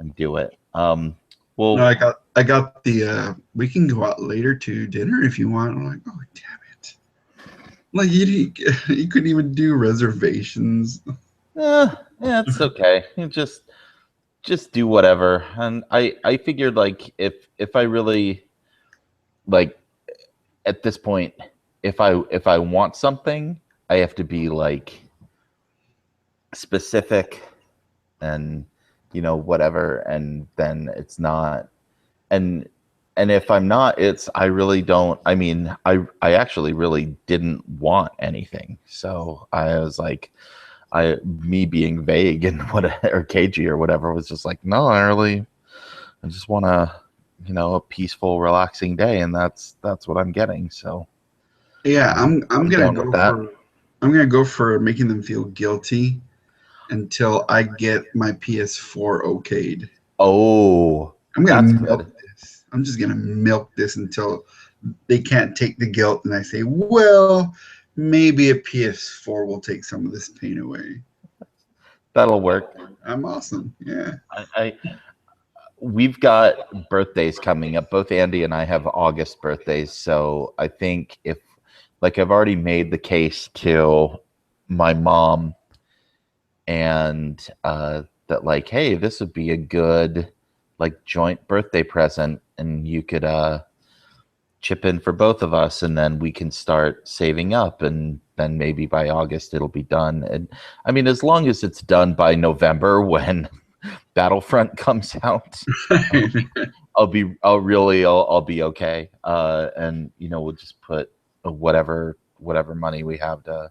and do it. No, Well, I got the we can go out later to dinner if you want. I'm like, oh damn it! Like you couldn't even do reservations. yeah, it's okay. You just do whatever. And I figured like if I really like at this point, if I want something, I have to be like specific and whatever, and then it's not. and and if I'm not, it's I really don't. I mean, I actually really didn't want anything, so I was like, me being vague and what or cagey or whatever was just like, no, I just want a peaceful, relaxing day, and that's what I'm getting. So Yeah, I'm I'm gonna going with go that. for I'm gonna go for making them feel guilty until I get my PS4 okayed. Oh, I'm gonna that's milk good. this. I'm just gonna milk this until they can't take the guilt, and I say, well, maybe a PS4 will take some of this pain away. That'll work. I'm awesome. Yeah. I we've got birthdays coming up. Both Andy and I have August birthdays, so I think if like I've already made the case to my mom and that like, hey, this would be a good like joint birthday present, and you could chip in for both of us, and then we can start saving up, and then maybe by August it'll be done. And I mean, as long as it's done by November when Battlefront comes out, I'll be okay. And we'll just put whatever money we have to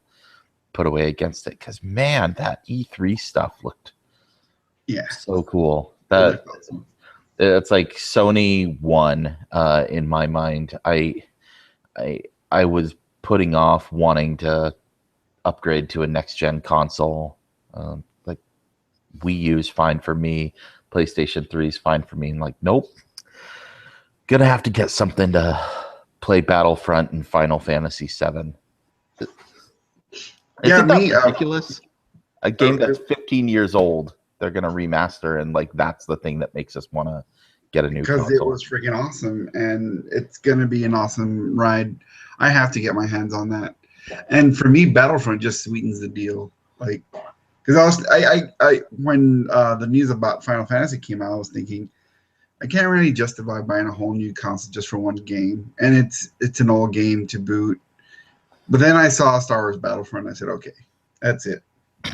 put away against it. Because man, that E3 stuff looked Yeah. so cool. It That looked awesome. it's like Sony won in my mind. I I was putting off wanting to upgrade to a next gen console. Like Wii U's fine for me, PlayStation 3 is fine for me. And like, nope, gonna have to get something to play Battlefront and Final Fantasy 7. Yeah, Isn't that me. ridiculous? A Uh, game that's 15 years old, they're gonna remaster, and like that's the thing that makes us want to get a new because it console. was freaking awesome, and it's gonna be an awesome ride. I have to get my hands on that. And for me, Battlefront just sweetens the deal. Like, because I when the news about Final Fantasy came out, I was thinking I can't really justify buying a whole new console just for one game, and it's an old game to boot. But then I saw Star Wars Battlefront. I said, okay, that's it.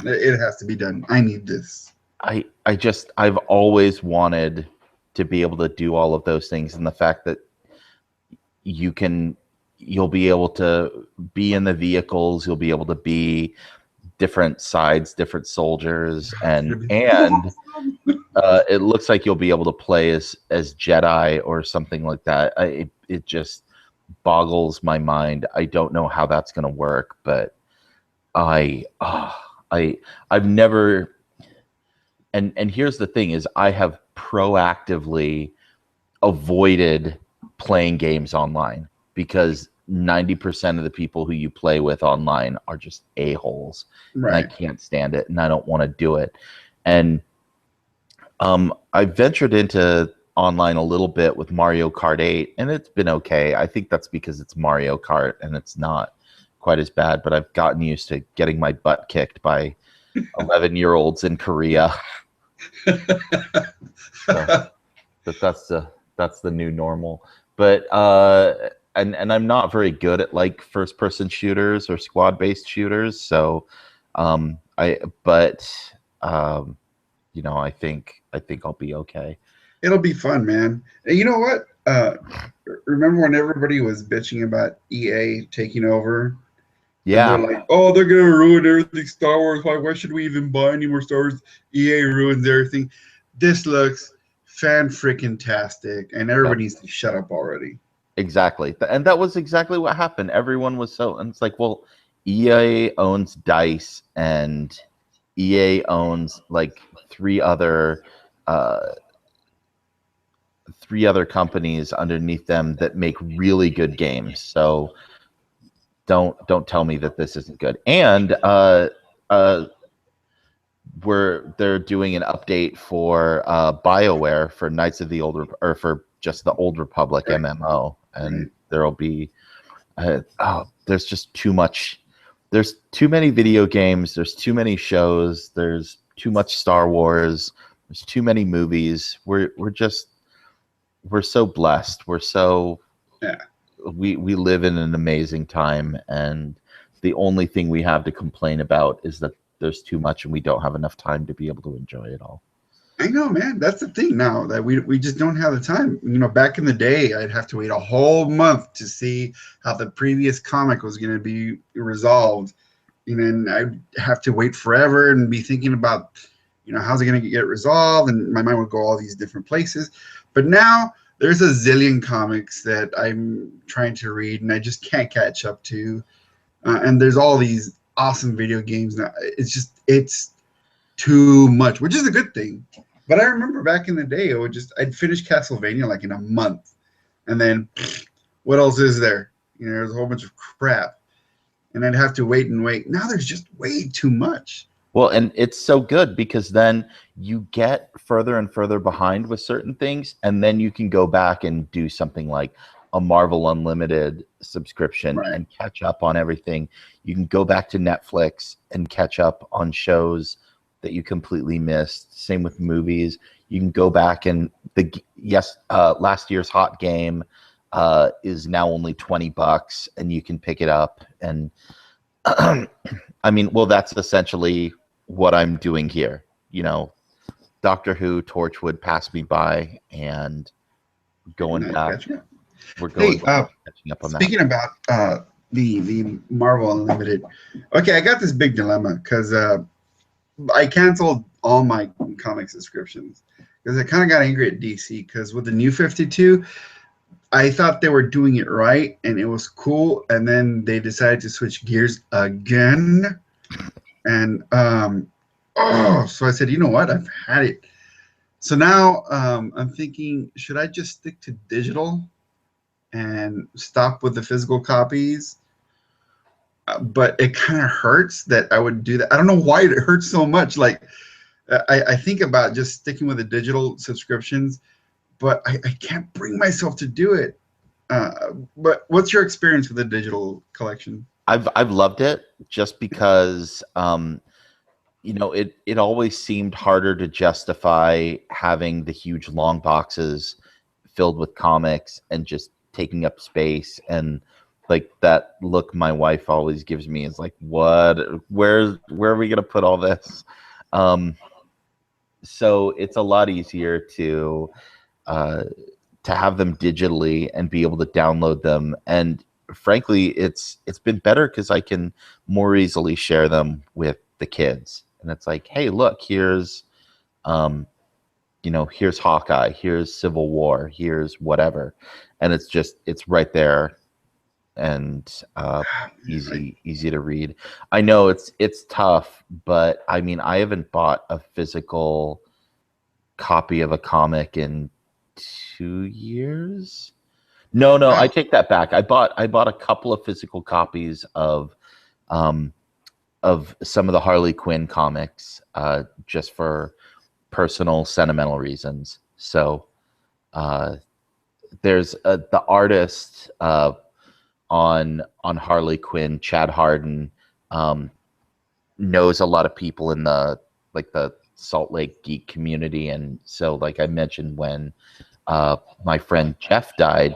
It has to be done. I need this. I've always wanted to be able to do all of those things, and the fact that you can you'll be able to be in the vehicles, you'll be able to be different sides, different soldiers, It's and gonna be so and awesome. it looks like you'll be able to play as Jedi or something like that. It just boggles my mind. I don't know how that's going to work, but I uh, I I've never. And here's the thing: is I have proactively avoided playing games online because 90% of the people who you play with online are just a-holes, and I Right. can't stand it, and I don't want to do it. And I ventured into online a little bit with Mario Kart 8, and it's been okay. I think that's because it's Mario Kart and it's not quite as bad, but I've gotten used to getting my butt kicked by 11-year-olds in Korea. So that's the new normal. But and I'm not very good at like first person shooters or squad based shooters. So I but um I think I'll be okay. It'll be fun, man. And you know what? Remember when everybody was bitching about EA taking over? And they're Yeah, like, oh, they're going to ruin everything Star Wars. Why should we even buy any more Star Wars? EA ruins everything. This looks fan freaking tastic, and yep, everybody needs to shut up already. exactly. And that was exactly what happened. Everyone was so, and it's like, well, EA owns Dice, and EA owns like three other uh companies underneath them that make really good games. So don't tell me that this isn't good. And uh they're doing an update for BioWare for Knights of the or for just the Old Republic Right. MMO, and Right. there'll be there's just too much. There's too many video games. There's too many shows. There's too much Star Wars. There's too many movies. We're so blessed. We're so Yeah. we live in an amazing time, and the only thing we have to complain about is that there's too much and we don't have enough time to be able to enjoy it all. I know, man. That's the thing now that we just don't have the time. Back in the day, I'd have to wait a whole month to see how the previous comic was going to be resolved. And I'd have to wait forever and be thinking about, how's it going to get resolved? And my mind would go all these different places. But now there's a zillion comics that I'm trying to read and I just can't catch up to. And there's all these awesome video games now. It's too much, which is a good thing. But I remember back in the day, I'd finish Castlevania like in a month, and then what else is there? There's a whole bunch of crap, and I'd have to wait and wait. Now there's just way too much. Well, and it's so good because then you get further and further behind with certain things, and then you can go back and do something like a Marvel Unlimited subscription Right. and catch up on everything. You can go back to Netflix and catch up on shows that you completely missed. Same with movies. You can go back and last year's hot game is now only $20, and you can pick it up. And I mean, well, that's essentially what I'm doing here. Doctor Who, Torchwood passed me by, and going Nice back. catching up. We're going Hey, catching up on that. speaking about the Marvel Unlimited, okay, I got this big dilemma because I canceled all my comic subscriptions because I kind of got angry at DC because with the New 52, I thought they were doing it right and it was cool, and then they decided to switch gears again, and so I said, you know what, I've had it. So now I'm thinking, should I just stick to digital and stop with the physical copies? But it kind of hurts that I would do that. I don't know why it hurts so much. Like I think about just sticking with the digital subscriptions, but I can't bring myself to do it. But what's your experience with the digital collection? I've loved it just because it always seemed harder to justify having the huge long boxes filled with comics and just taking up space, and like that look my wife always gives me is like, what, where are we gonna put all this? So it's a lot easier to have them digitally and be able to download them, and frankly it's been better because I can more easily share them with the kids, and it's like, hey, look, here's here's Hawkeye, here's Civil War, here's whatever, and it's right there, and easy to read. I know it's tough, but I mean, I haven't bought a physical copy of a comic in 2 years. No, I Wow. take that back. I bought a couple of physical copies um, of some of the Harley Quinn comics, just for personal sentimental reasons. So there's the artist on Harley Quinn, Chad Harden, knows a lot of people in the Salt Lake geek community, and so like I mentioned when my friend Jeff died,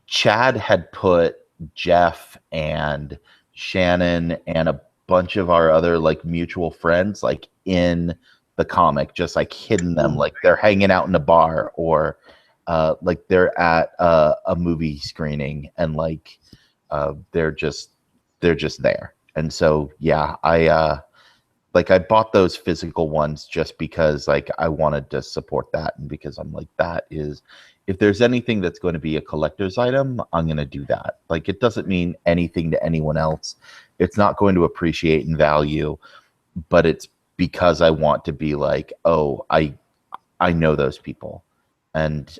Chad had put Jeff and Shannon and a bunch of our other like mutual friends like in the comic, just like hidden them, like they're hanging out in a bar, or like they're at a movie screening, and like they're just there. And so yeah, I bought those physical ones just because like I wanted to support that, and because I'm like, that is, if there's anything that's going to be a collector's item, I'm going to do that. Like, it doesn't mean anything to anyone else. It's not going to appreciate in value, but it's because I want to be like, oh, I know those people. And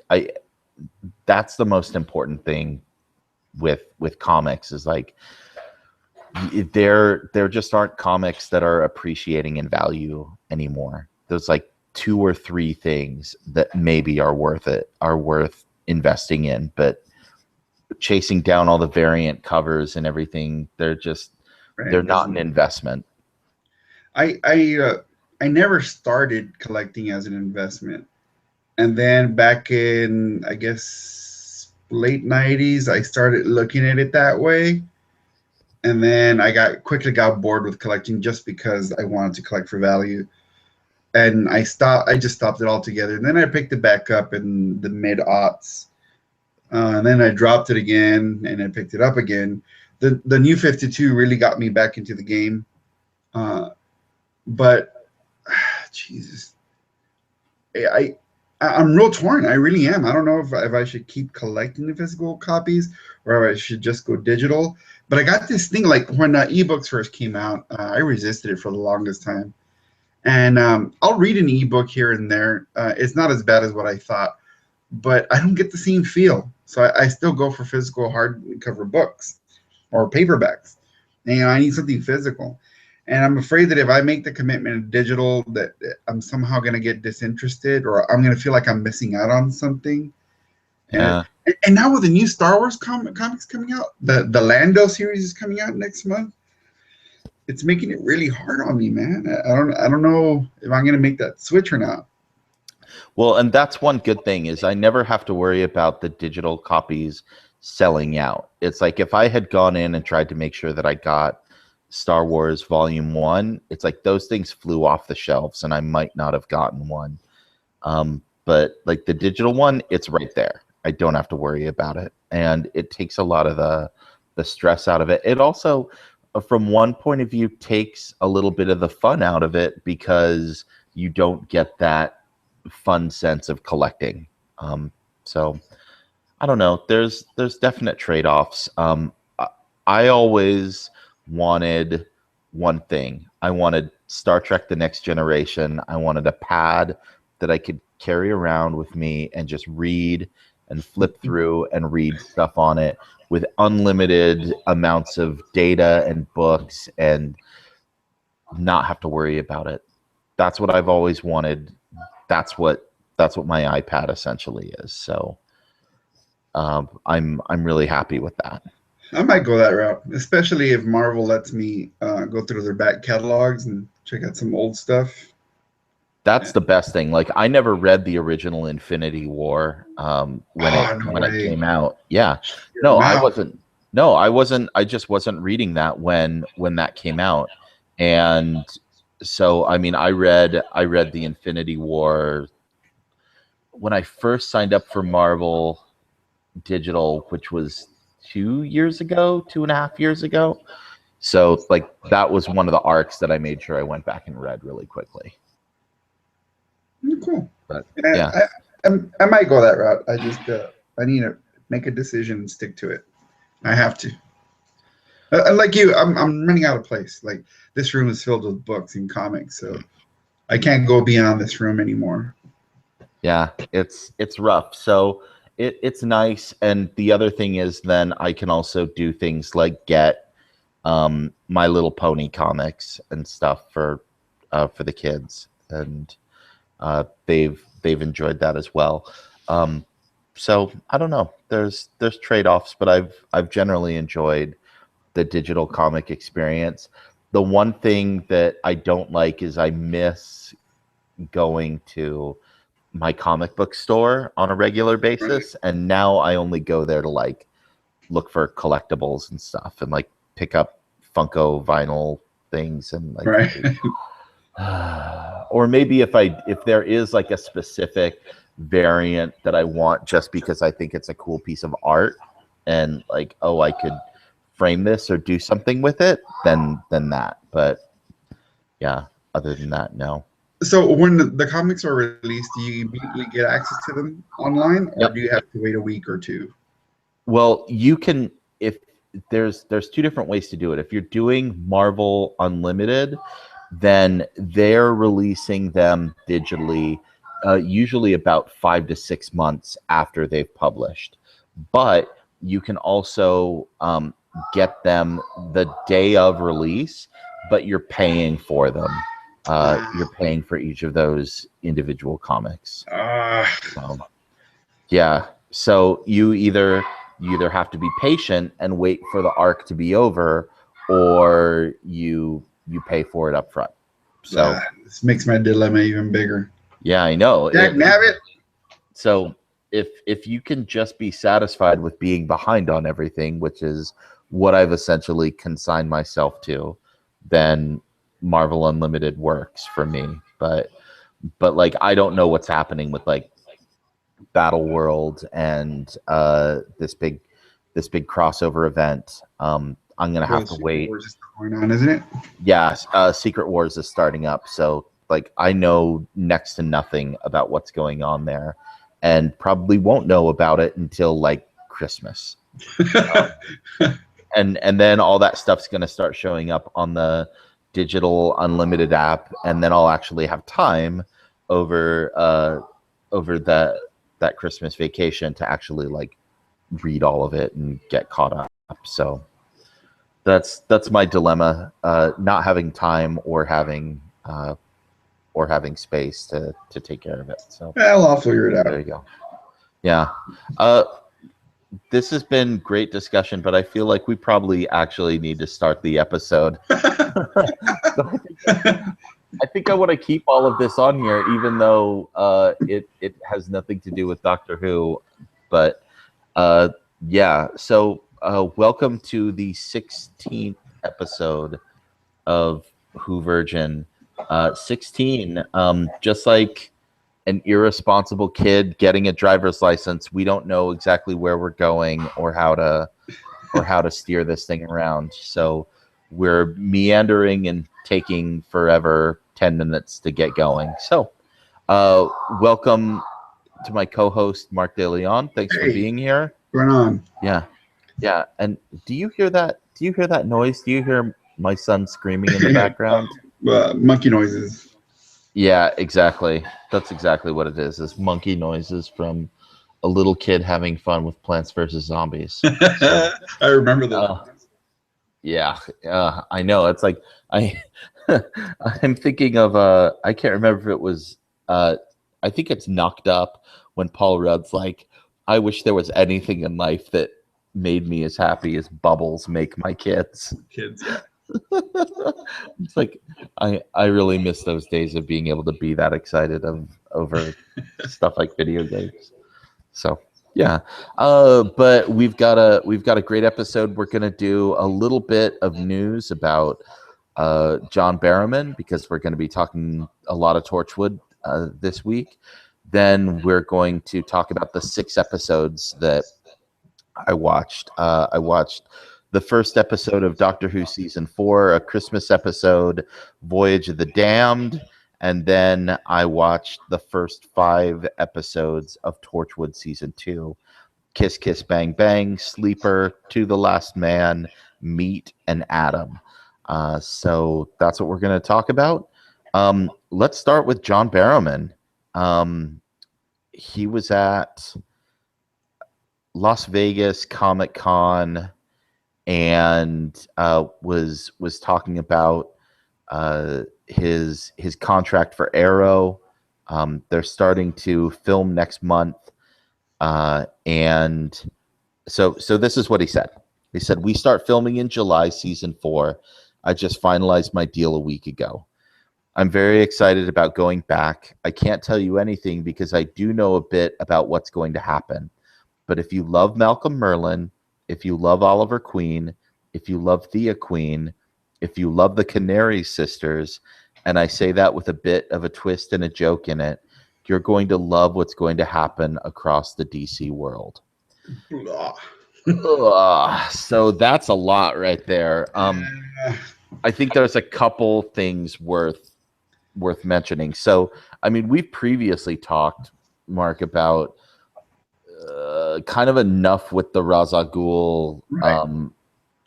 that's the most important thing with comics, is like, there just aren't comics that are appreciating in value anymore. There's like two or three things that maybe are worth investing in, but chasing down all the variant covers and everything, Right. they're not an investment. I never started collecting as an investment, and then back in, I guess, late '90s, I started looking at it that way, and then I got bored with collecting just because I wanted to collect for value, and I just stopped it altogether. And then I picked it back up in the mid aughts, and then I dropped it again, and I picked it up again. The new 52 really got me back into the game, uh, but Jesus, I I'm real torn. I really am. I don't know if I should keep collecting the physical copies or if I should just go digital. But I got this thing like when ebooks first came out, I resisted it for the longest time. And I'll read an ebook here and there. It's not as bad as what I thought, but I don't get the same feel. So I still go for physical hardcover books or paperbacks. And, I need something physical. And I'm afraid that if I make the commitment of digital, that I'm somehow going to get disinterested, or I'm going to feel like I'm missing out on something. And Yeah. and now with the new Star Wars comics coming out, the Lando series is coming out next month. It's making it really hard on me, man. I don't know if I'm going to make that switch or not. Well, and that's one good thing is I never have to worry about the digital copies selling out. It's like if I had gone in and tried to make sure that I got Star Wars Volume 1, it's like those things flew off the shelves and I might not have gotten one. But like the digital one, it's right there. I don't have to worry about it. And it takes a lot of the stress out of it. It also, from one point of view, takes a little bit of the fun out of it because you don't get that fun sense of collecting. So I don't know. There's definite trade-offs. I always wanted one thing. I wanted Star Trek: The Next Generation. I wanted a pad that I could carry around with me and just read and flip through and read stuff on it with unlimited amounts of data and books and not have to worry about it. That's what I've always wanted. That's what my iPad essentially is. So I'm really happy with that. I might go that route, especially if Marvel lets me go through their back catalogs and check out some old stuff. That's the best thing. Like I never read the original Infinity War when it Oh, no when it way. came out. Yeah, no, I Wow. wasn't. No, I wasn't. I just wasn't reading that when that came out, and so I mean, I read the Infinity War when I first signed up for Marvel Digital, which was 2 years ago, 2.5 years ago. So like that was one of the arcs that I made sure I went back and read really quickly. Cool. But Yeah, yeah, I might go that route. I need to make a decision and stick to it. I have to. Like you, I'm running out of place. Like this room is filled with books and comics, so I can't go beyond this room anymore. yeah, it's rough. So it's nice. And the other thing is then I can also do things like get My Little Pony comics and stuff for the kids, and they've enjoyed that as well. So I don't know. There's trade-offs, but I've generally enjoyed the digital comic experience. The one thing that I don't like is I miss going to my comic book store on a regular Right. basis, and now I only go there to like look for collectibles and stuff and like pick up Funko vinyl things and like Right. or maybe if there is like a specific variant that I want just because I think it's a cool piece of art and like oh I could frame this or do something with it, then that. But yeah, other than that, no. So when the comics are released, do you immediately get access to them online, or Yep. do you have to wait a week or two? Well, you can if there's two different ways to do it. If you're doing Marvel Unlimited, then they're releasing them digitally, usually about 5 to 6 months after they've published. But you can also get them the day of release, but you're paying for them. You're paying for each of those individual comics. So, yeah. So you either have to be patient and wait for the arc to be over, or you pay for it up front. So this makes my dilemma even bigger. yeah, I know. Nabbit. So if you can just be satisfied with being behind on everything, which is what I've essentially consigned myself to, then Marvel Unlimited works for me. But like I don't know what's happening with like Battle World and this big crossover event. I'm gonna have to wait. Wars is going on, isn't it? Yeah, Secret Wars is starting up, so like I know next to nothing about what's going on there, and probably won't know about it until like Christmas. And then all that stuff's gonna start showing up on the digital unlimited app, and then I'll actually have time over that Christmas vacation to actually like read all of it and get caught up. So that's my dilemma, not having time or having space to take care of it. So well, I'll figure it out. There you go. Yeah. This has been great discussion, but I feel like we probably actually need to start the episode. I think I want to keep all of this on here, even though it has nothing to do with Doctor Who. But yeah, so welcome to the 16th episode of Who Virgin. 16, just like an irresponsible kid getting a driver's license, we don't know exactly where we're going or how to steer this thing around. So we're meandering and taking forever 10 minutes to get going. So welcome to my co-host Mark De Leon. Thanks for being here. Going on. Yeah. And do you hear that noise? Do you hear my son screaming in the background? Monkey noises. Yeah, exactly. That's exactly what it is. It's monkey noises from a little kid having fun with Plants vs. Zombies. So, I remember that. Yeah, I know. It's like I'm thinking of I can't remember if it was I think it's Knocked Up when Paul Rudd's like, I wish there was anything in life that made me as happy as bubbles make my kids. Yeah. It's like I really miss those days of being able to be that excited over stuff like video games. So yeah, but we've got a great episode. We're gonna do a little bit of news about John Barrowman, because we're going to be talking a lot of Torchwood this week. Then we're going to talk about the 6 episodes that I watched. I watched the first episode of Doctor Who season 4, a Christmas episode, Voyage of the Damned, and then I watched the first 5 episodes of Torchwood season 2. Kiss Kiss Bang Bang, Sleeper, To the Last Man, Meet, and Adam. So that's what we're going to talk about. Let's start with John Barrowman. He was at Las Vegas Comic Con and was talking about his contract for Arrow. They're starting to film next month. And so this is what he said. He said, "We start filming in July, season 4. I just finalized my deal a week ago. I'm very excited about going back. I can't tell you anything because I do know a bit about what's going to happen. But if you love Malcolm Merlyn, if you love Oliver Queen, if you love Thea Queen, if you love the Canary Sisters, and I say that with a bit of a twist and a joke in it, you're going to love what's going to happen across the DC world." So that's a lot right there. I think there's a couple things worth mentioning. So, I mean, we've previously talked, Mark, about kind of enough with the Ra's al Ghul,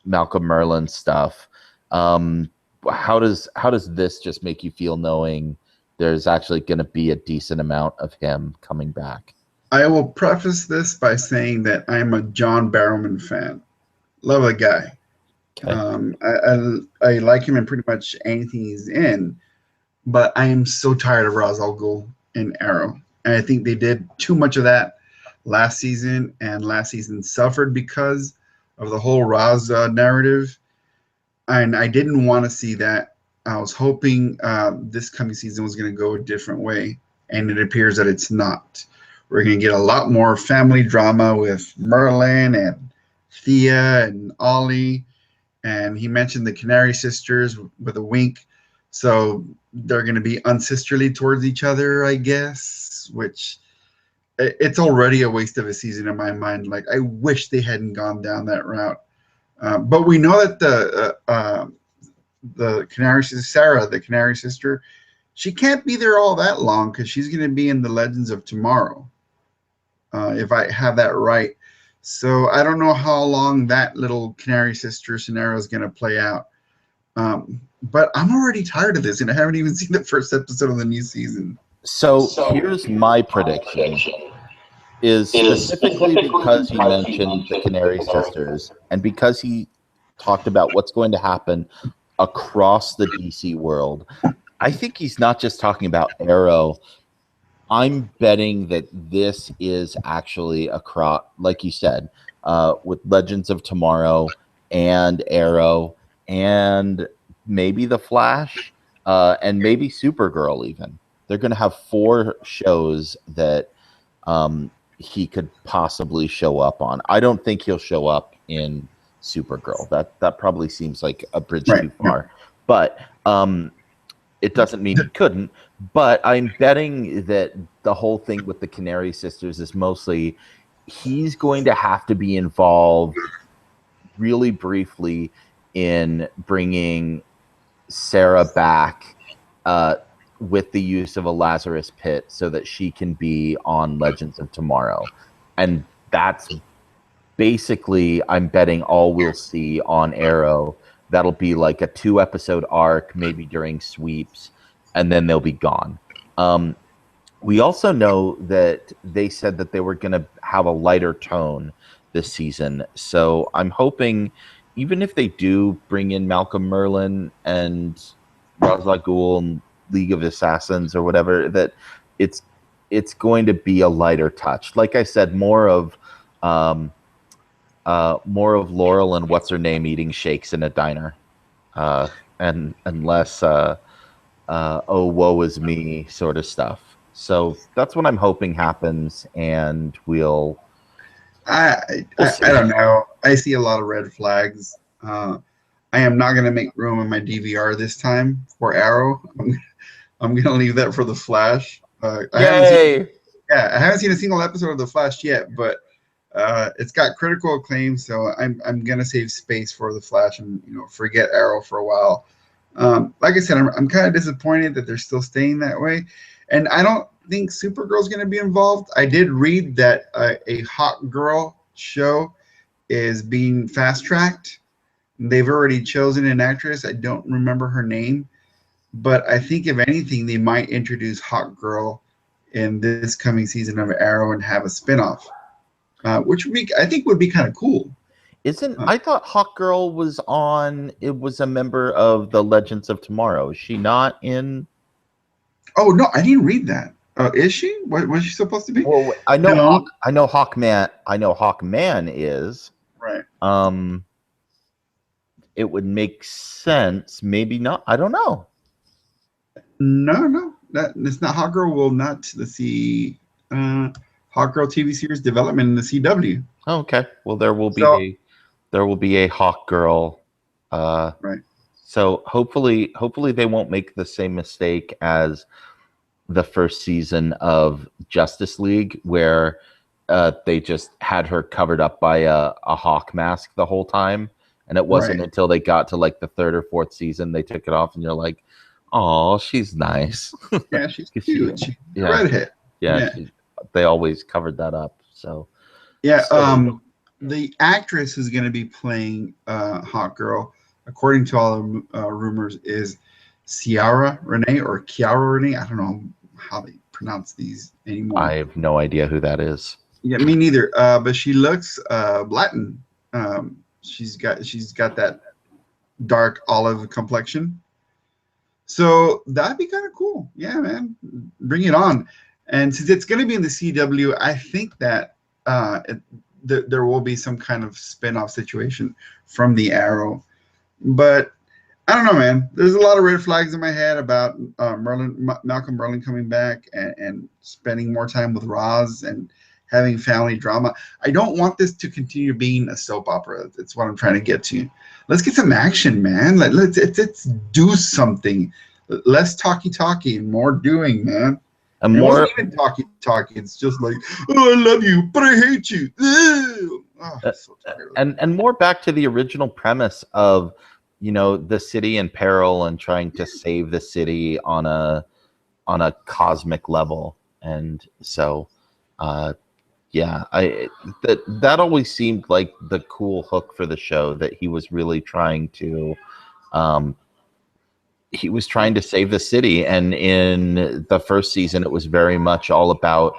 Malcolm Merlyn stuff. How does this just make you feel, knowing there's actually going to be a decent amount of him coming back? I will preface this by saying that I'm a John Barrowman fan. Love the guy. Okay. I like him in pretty much anything he's in, but I am so tired of Ra's al Ghul in Arrow, and I think they did too much of that last season, and last season suffered because of the whole Ra's narrative, and I didn't want to see that. I was hoping this coming season was going to go a different way, and it appears that it's not. We're going to get a lot more family drama with Merlin and Thea and Ollie, and he mentioned the Canary sisters with a wink. So they're going to be unsisterly towards each other, I guess, which it's already a waste of a season in my mind. Like, I wish they hadn't gone down that route. But we know that the Canary sister, Sarah, the Canary sister, she can't be there all that long because she's going to be in the Legends of Tomorrow, if I have that right. So I don't know how long that little Canary sister scenario is going to play out. But I'm already tired of this, and I haven't even seen the first episode of the new season. So here's my prediction is specifically because he mentioned the Canary Sisters and because he talked about what's going to happen across the DC world. I think he's not just talking about Arrow. I'm betting that this is actually across, like you said, with Legends of Tomorrow and Arrow and maybe The Flash and maybe Supergirl even. They're going to have 4 shows that he could possibly show up on. I don't think he'll show up in Supergirl. That probably seems like a bridge too far. But it doesn't mean he couldn't. But I'm betting that the whole thing with the Canary Sisters is mostly he's going to have to be involved really briefly in bringing Sarah back with the use of a Lazarus pit so that she can be on Legends of Tomorrow. And that's basically, I'm betting, all we'll see on Arrow. That'll be like a 2-episode arc, maybe during sweeps, and then they'll be gone. We also know that they said that they were going to have a lighter tone this season. So I'm hoping, even if they do bring in Malcolm Merlin and Ra's al Ghul and League of Assassins or whatever, that it's going to be a lighter touch. Like I said, more of Laurel and what's her name eating shakes in a diner, and less oh woe is me sort of stuff. So that's what I'm hoping happens, and we'll I don't know. I see a lot of red flags. I am not going to make room in my DVR this time for Arrow. I'm going to leave that for The Flash. I haven't seen a single episode of The Flash yet, but it's got critical acclaim, so I'm going to save space for The Flash and forget Arrow for a while. Like I said, I'm kind of disappointed that they're still staying that way, and I don't think Supergirl's going to be involved. I did read that a Hawk Girl show is being fast tracked. They've already chosen an actress. I don't remember her name, but I think if anything, they might introduce Hawk Girl in this coming season of Arrow and have a spinoff, which I think would be kind of cool. I thought Hawk Girl was on? It was a member of the Legends of Tomorrow. Is she not in? Oh no, I didn't read that. Is she? What was she supposed to be? Well, I know no. I know Hawkman. I know Hawkman is right. It would make sense. Maybe not. I don't know. No, it's not. Hawk Girl will not see Hawk Girl TV series development in the CW. Oh, okay. Well, there will be a Hawk Girl. Right. So hopefully they won't make the same mistake as the first season of Justice League, where they just had her covered up by a hawk mask the whole time, and it wasn't until they got to like the 3rd or 4th season they took it off, and you're like, "Oh, she's nice." Yeah, she's cute. She's redhead. Yeah. They always covered that up. So yeah, the actress who's going to be playing Hawk Girl, according to all the rumors, is Ciara Renee or Chiara Renee. I don't know how they pronounce these anymore. I have no idea who that is. Yeah, me neither. But she looks Latin. She's got that dark olive complexion. So that'd be kind of cool. Yeah, man, bring it on. And since it's going to be in the CW, I think that there will be some kind of spin-off situation from the Arrow. But I don't know, man. There's a lot of red flags in my head about Malcolm Merlin coming back and spending more time with Roz and having family drama. I don't want this to continue being a soap opera. That's what I'm trying to get to. Let's get some action, man. Let's do something. Less talky and more doing, man. And It more wasn't even talky. It's just like, oh, I love you, but I hate you. Ugh. Oh, I'm so tired of it. and more back to the original premise of, you know, the city in peril and trying to save the city on a cosmic level. And so yeah, that always seemed like the cool hook for the show, that he was really trying to save the city. And in the first season, it was very much all about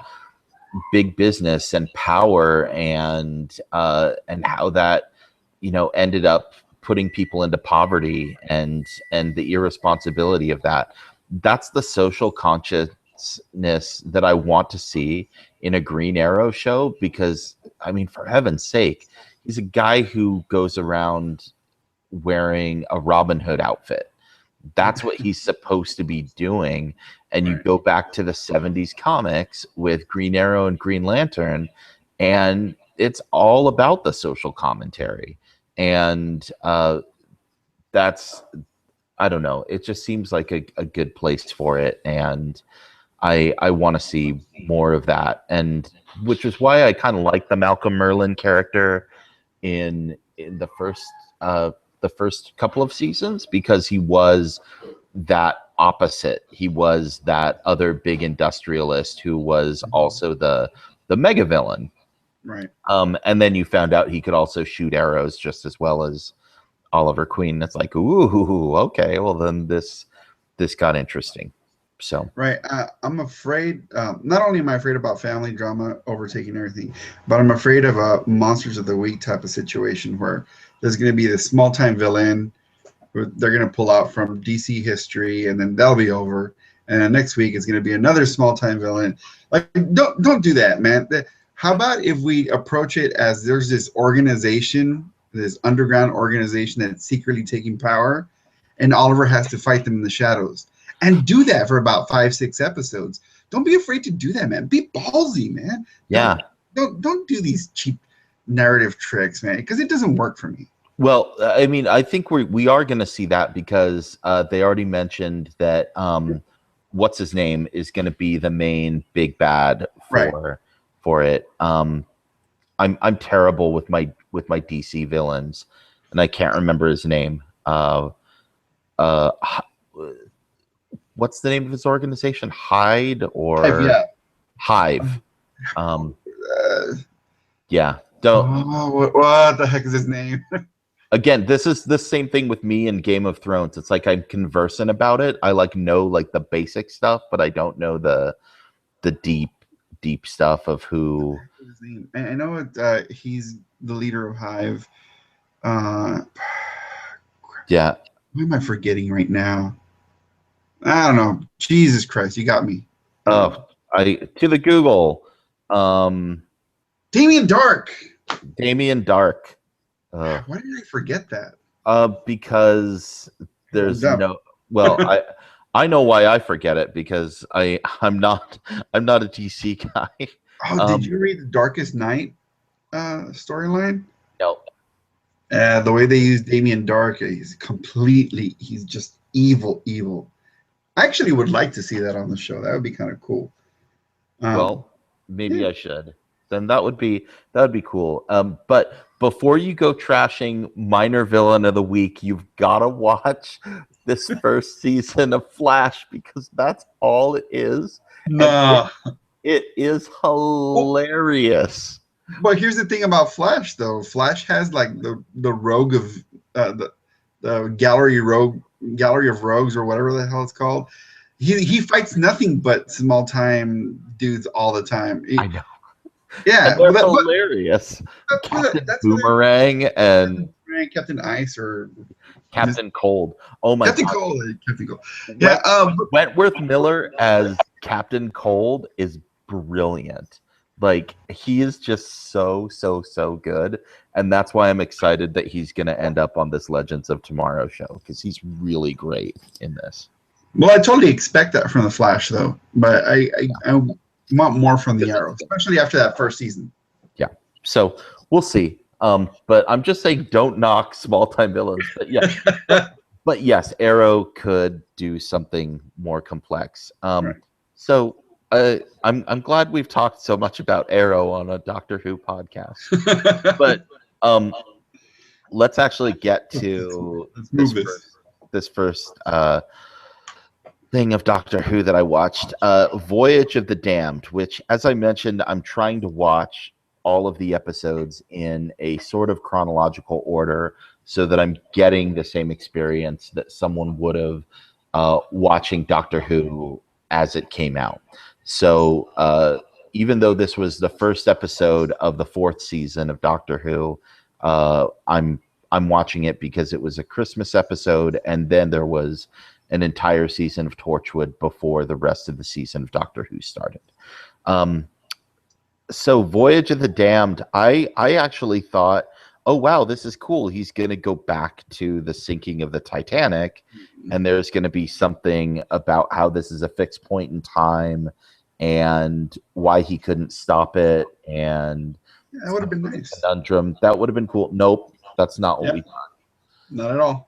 big business and power, and how that, you know, ended up putting people into poverty, and the irresponsibility of that. That's the social consciousness that I want to see in a Green Arrow show, because I mean, for heaven's sake, he's a guy who goes around wearing a Robin Hood outfit. That's what he's supposed to be doing. And you go back to the 70s comics with Green Arrow and Green Lantern, and it's all about the social commentary. And that's, I don't know, it just seems like a good place for it. And I want to see more of that. And which is why I kind of like the Malcolm Merlin character in the first couple of seasons, because he was that opposite. He was that other big industrialist who was also the mega villain. Right. And then you found out he could also shoot arrows just as well as Oliver Queen. It's like, ooh, okay, well then this got interesting. So Right. I'm afraid, not only am I afraid about family drama overtaking everything, but I'm afraid of a Monsters of the Week type of situation where there's going to be this small time villain who they're going to pull out from DC history, and then they'll be over. And then next week it's going to be another small time villain. Like, don't do that, man. How about if we approach it as there's this organization, this underground organization that's secretly taking power, and Oliver has to fight them in the shadows? And do that for about 5-6 episodes. Don't be afraid to do that, man. Be ballsy, man. yeah. Don't do these cheap narrative tricks, man, because it doesn't work for me. Well, I mean, I think we are going to see that, because they already mentioned that what's his name is going to be the main big bad for it. I'm terrible with my DC villains, and I can't remember his name. What's the name of his organization? Hive. Yeah. Don't. Oh, what the heck is his name? Again, this is the same thing with me in Game of Thrones. It's like I'm conversant about it. I know the basic stuff, but I don't know the deep stuff of who. His name. I know he's the leader of Hive. Yeah. Who am I forgetting right now? I don't know. Jesus Christ, you got me. Oh, to the Google. Damien Dark. Damien Dark. Why did I forget that? Because there's no. Well, I know why I forget it, because I'm not a DC guy. Oh, did you read the Darkest Night storyline? No. The way they use Damien Dark, he's just evil. I actually would like to see that on the show. That would be kind of cool. Well, maybe I should. Then that would be cool. But before you go trashing minor villain of the week, you've got to watch this first season of Flash, because that's all it is. No, it is hilarious. But here's the thing about Flash, though. Flash has the rogue of the gallery of rogues, or whatever the hell it's called. He fights nothing but small time dudes all the time. I know. Yeah, and they're hilarious. Captain Boomerang and Captain Ice or Captain Cold. Oh my Captain god. Cold. Captain Cold. Yeah. Wentworth Miller as Captain Cold is brilliant. Like he is just so good, and that's why I'm excited that he's going to end up on this Legends of Tomorrow show because he's really great in this. Well, I totally expect that from the Flash, though. But I want more from the Arrow, especially after that first season. Yeah. So we'll see. But I'm just saying, don't knock small time villains. But yeah, but yes, Arrow could do something more complex. Right. So I'm glad we've talked so much about Arrow on a Doctor Who podcast. But let's actually get to this first thing of Doctor Who that I watched, Voyage of the Damned, which, as I mentioned, I'm trying to watch all of the episodes in a sort of chronological order so that I'm getting the same experience that someone would have watching Doctor Who as it came out. So even though this was the first episode of the 4th season of Doctor Who, I'm watching it because it was a Christmas episode, and then there was an entire season of Torchwood before the rest of the season of Doctor Who started. So Voyage of the Damned, I actually thought, oh wow, this is cool. He's going to go back to the sinking of the Titanic, and there's going to be something about how this is a fixed point in time and why he couldn't stop it. And that would have been nice. Conundrum. That would have been cool. Nope, that's not what we got. Not at all.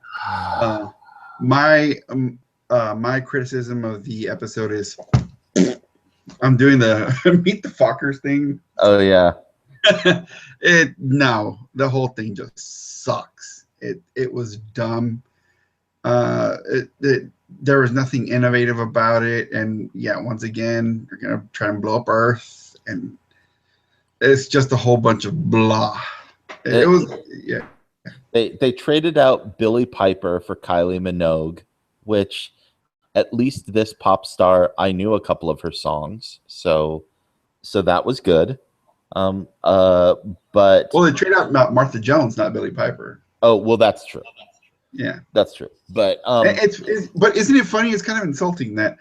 My criticism of the episode is I'm doing the Meet the Fockers thing. Oh yeah. The whole thing just sucks. It was dumb. There was nothing innovative about it, and yeah, once again, they're gonna try and blow up Earth, and it's just a whole bunch of blah. It was yeah. They traded out Billie Piper for Kylie Minogue, which at least this pop star, I knew a couple of her songs, so that was good. But they trade out Martha Jones, not Billie Piper. Oh well, that's true. Yeah, that's true. But but isn't it funny? It's kind of insulting that.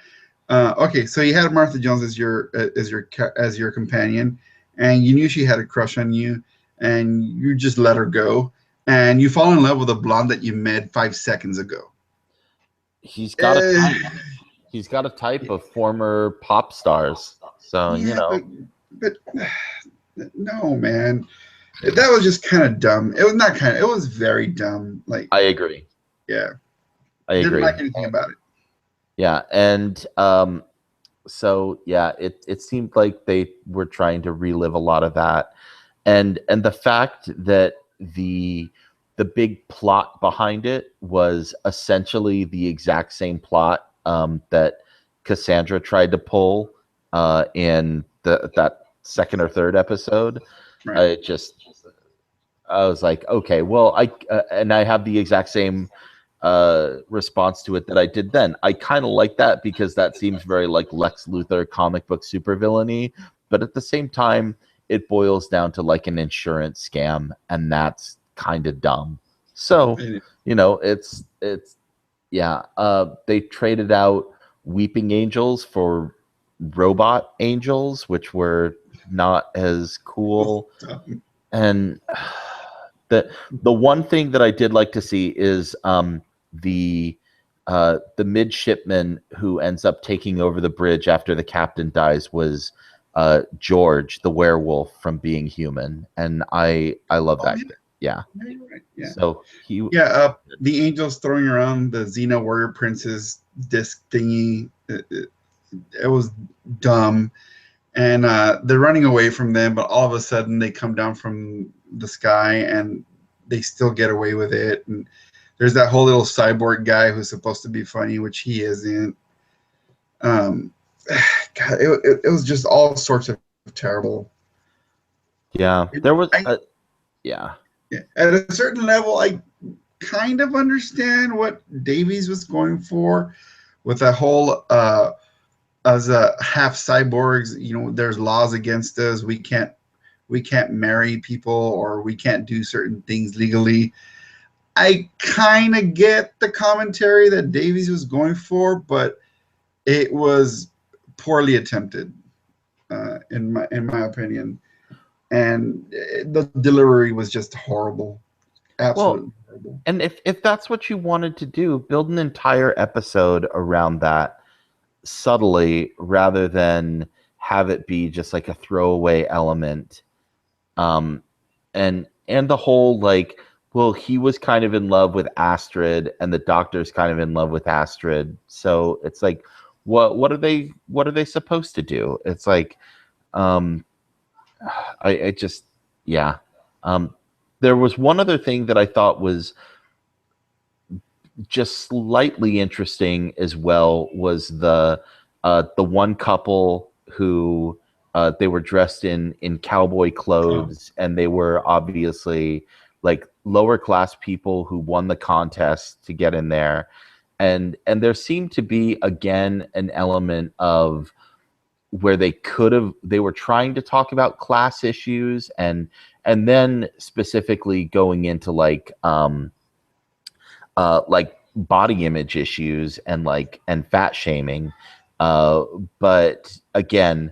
Okay, so you had Martha Jones as your companion, and you knew she had a crush on you, and you just let her go, and you fall in love with a blonde that you met 5 seconds ago. He's got a type. He's got a type of former pop stars. So but no, man, that was just kind of dumb. It was not kind of. It was very dumb. Like I agree. Yeah, I agree. Didn't like anything about it. Yeah, and so yeah, it seemed like they were trying to relive a lot of that, and the fact that the big plot behind it was essentially the exact same plot that Cassandra tried to pull in that second or third episode. Right. I was like, okay, well, I have the exact same response to it that I did then. I kind of like that because that seems very like Lex Luthor comic book supervillainy, but at the same time, it boils down to like an insurance scam, and that's kind of dumb. So it's they traded out weeping angels for robot angels, which were not as cool. And the one thing that I did like to see is the midshipman who ends up taking over the bridge after the captain dies was George, the werewolf from Being Human, and I love that. Yeah. Right. Yeah. So the angels throwing around the Xena Warrior Princess disc thingy. It was dumb, and they're running away from them, but all of a sudden they come down from the sky and they still get away with it. And there's that whole little cyborg guy who's supposed to be funny, which he isn't. God, it was just all sorts of terrible. Yeah, there was. Yeah. At a certain level, I kind of understand what Davies was going for with that whole as a half cyborgs. There's laws against us. We can't marry people, or we can't do certain things legally. I kind of get the commentary that Davies was going for, but it was poorly attempted, in my opinion, and the delivery was just horrible, Well, absolutely horrible. and if that's what you wanted to do, build an entire episode around that subtly rather than have it be just like a throwaway element. And the whole like, well, he was kind of in love with Astrid and the doctor's kind of in love with Astrid. So it's like, what are they supposed to do? It's like, um I just, yeah. Um there was one other thing that I thought was just slightly interesting as well was the one couple who they were dressed in cowboy Oh, clothes, and they were obviously like lower class people who won the contest to get in there, and there seemed to be again an element of where they were trying to talk about class issues, and then specifically going into like body image issues and fat shaming, uh, but again,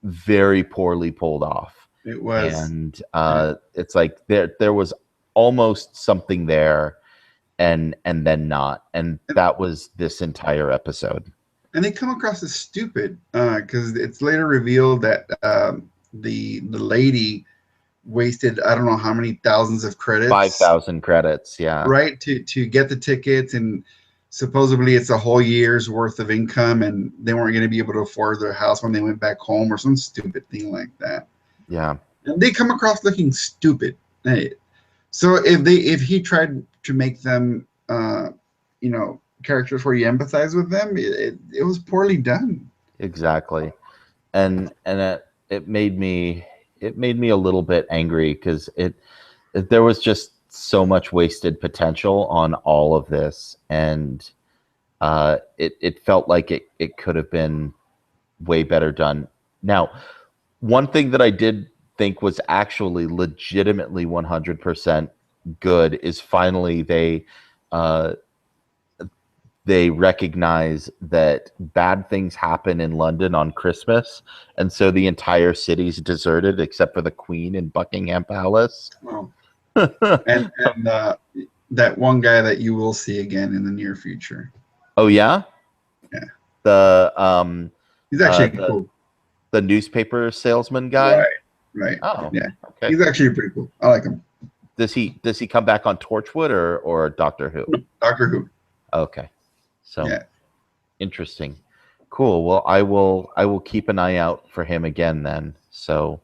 very poorly pulled off. it was. And Yeah. it's like there was almost something there, and then not, and that was this entire episode. And they come across as stupid because it's later revealed that the lady wasted I don't know how many thousands of Five credits, thousand credits, yeah, right, to get the tickets, and supposedly it's a whole year's worth of income, and they weren't going to be able to afford their house when they went back home or some stupid thing like that. yeah, And they come across looking stupid. Hey, so if he tried to make them characters where you empathize with them, it was poorly done. exactly. And it made me a little bit angry because there was just so much wasted potential on all of this, and it felt like it could have been way better done. Now, one thing that I did think was actually legitimately 100% good is finally uh, they recognize that bad things happen in London on Christmas, and so the entire city's deserted except for the Queen in Buckingham Palace. Oh, and that one guy that you will see again in the near future. Oh yeah, Yeah, the he's uh, actually the cool. the newspaper salesman guy. Right, right. Oh, Yeah, okay. he's actually pretty cool. I like him. Does he come back on Torchwood or Doctor Who? Doctor Who. Okay, so Yeah. interesting, cool. Well, I will keep an eye out for him again then. So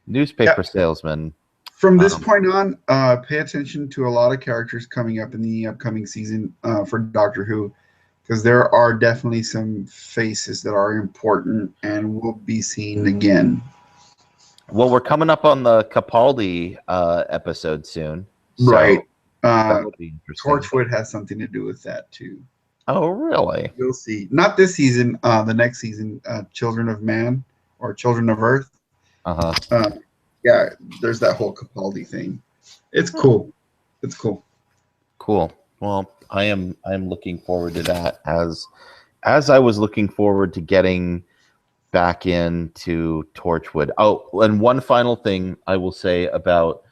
Yeah. newspaper salesman. From this Um, point on, pay attention to a lot of characters coming up in the upcoming season for Doctor Who, because there are definitely some faces that are important and will be seen again. well, we're coming up on the Capaldi episode soon, Right. so Uh, that'll be interesting. Torchwood has something to do with that too. Oh, really? You'll see. Not this season. The next season, Children of Man or Children of Earth. Uh-huh. Uh, yeah, there's that whole Capaldi thing. It's cool. It's cool. Cool. Well, I am looking forward to that as I was looking forward to getting back into Torchwood. Oh, and one final thing I will say about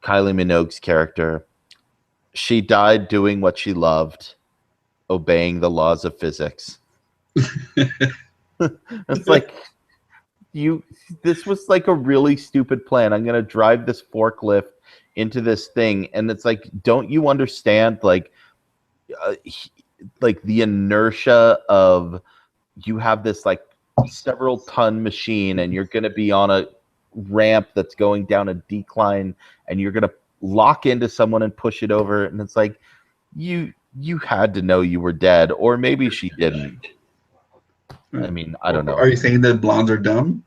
Kylie Minogue's character. She died doing what she loved, obeying the laws of physics. It's like you this was like a really stupid plan. I'm going to drive this forklift into this thing, and it's like, don't you understand uh, he- like the inertia of you have this like several ton machine, and you're going to be on a ramp that's going down a decline, and you're going to lock into someone and push it over, and it's like you had to know you were dead, or maybe she didn't. I mean, I don't know. Are you saying that blondes are dumb?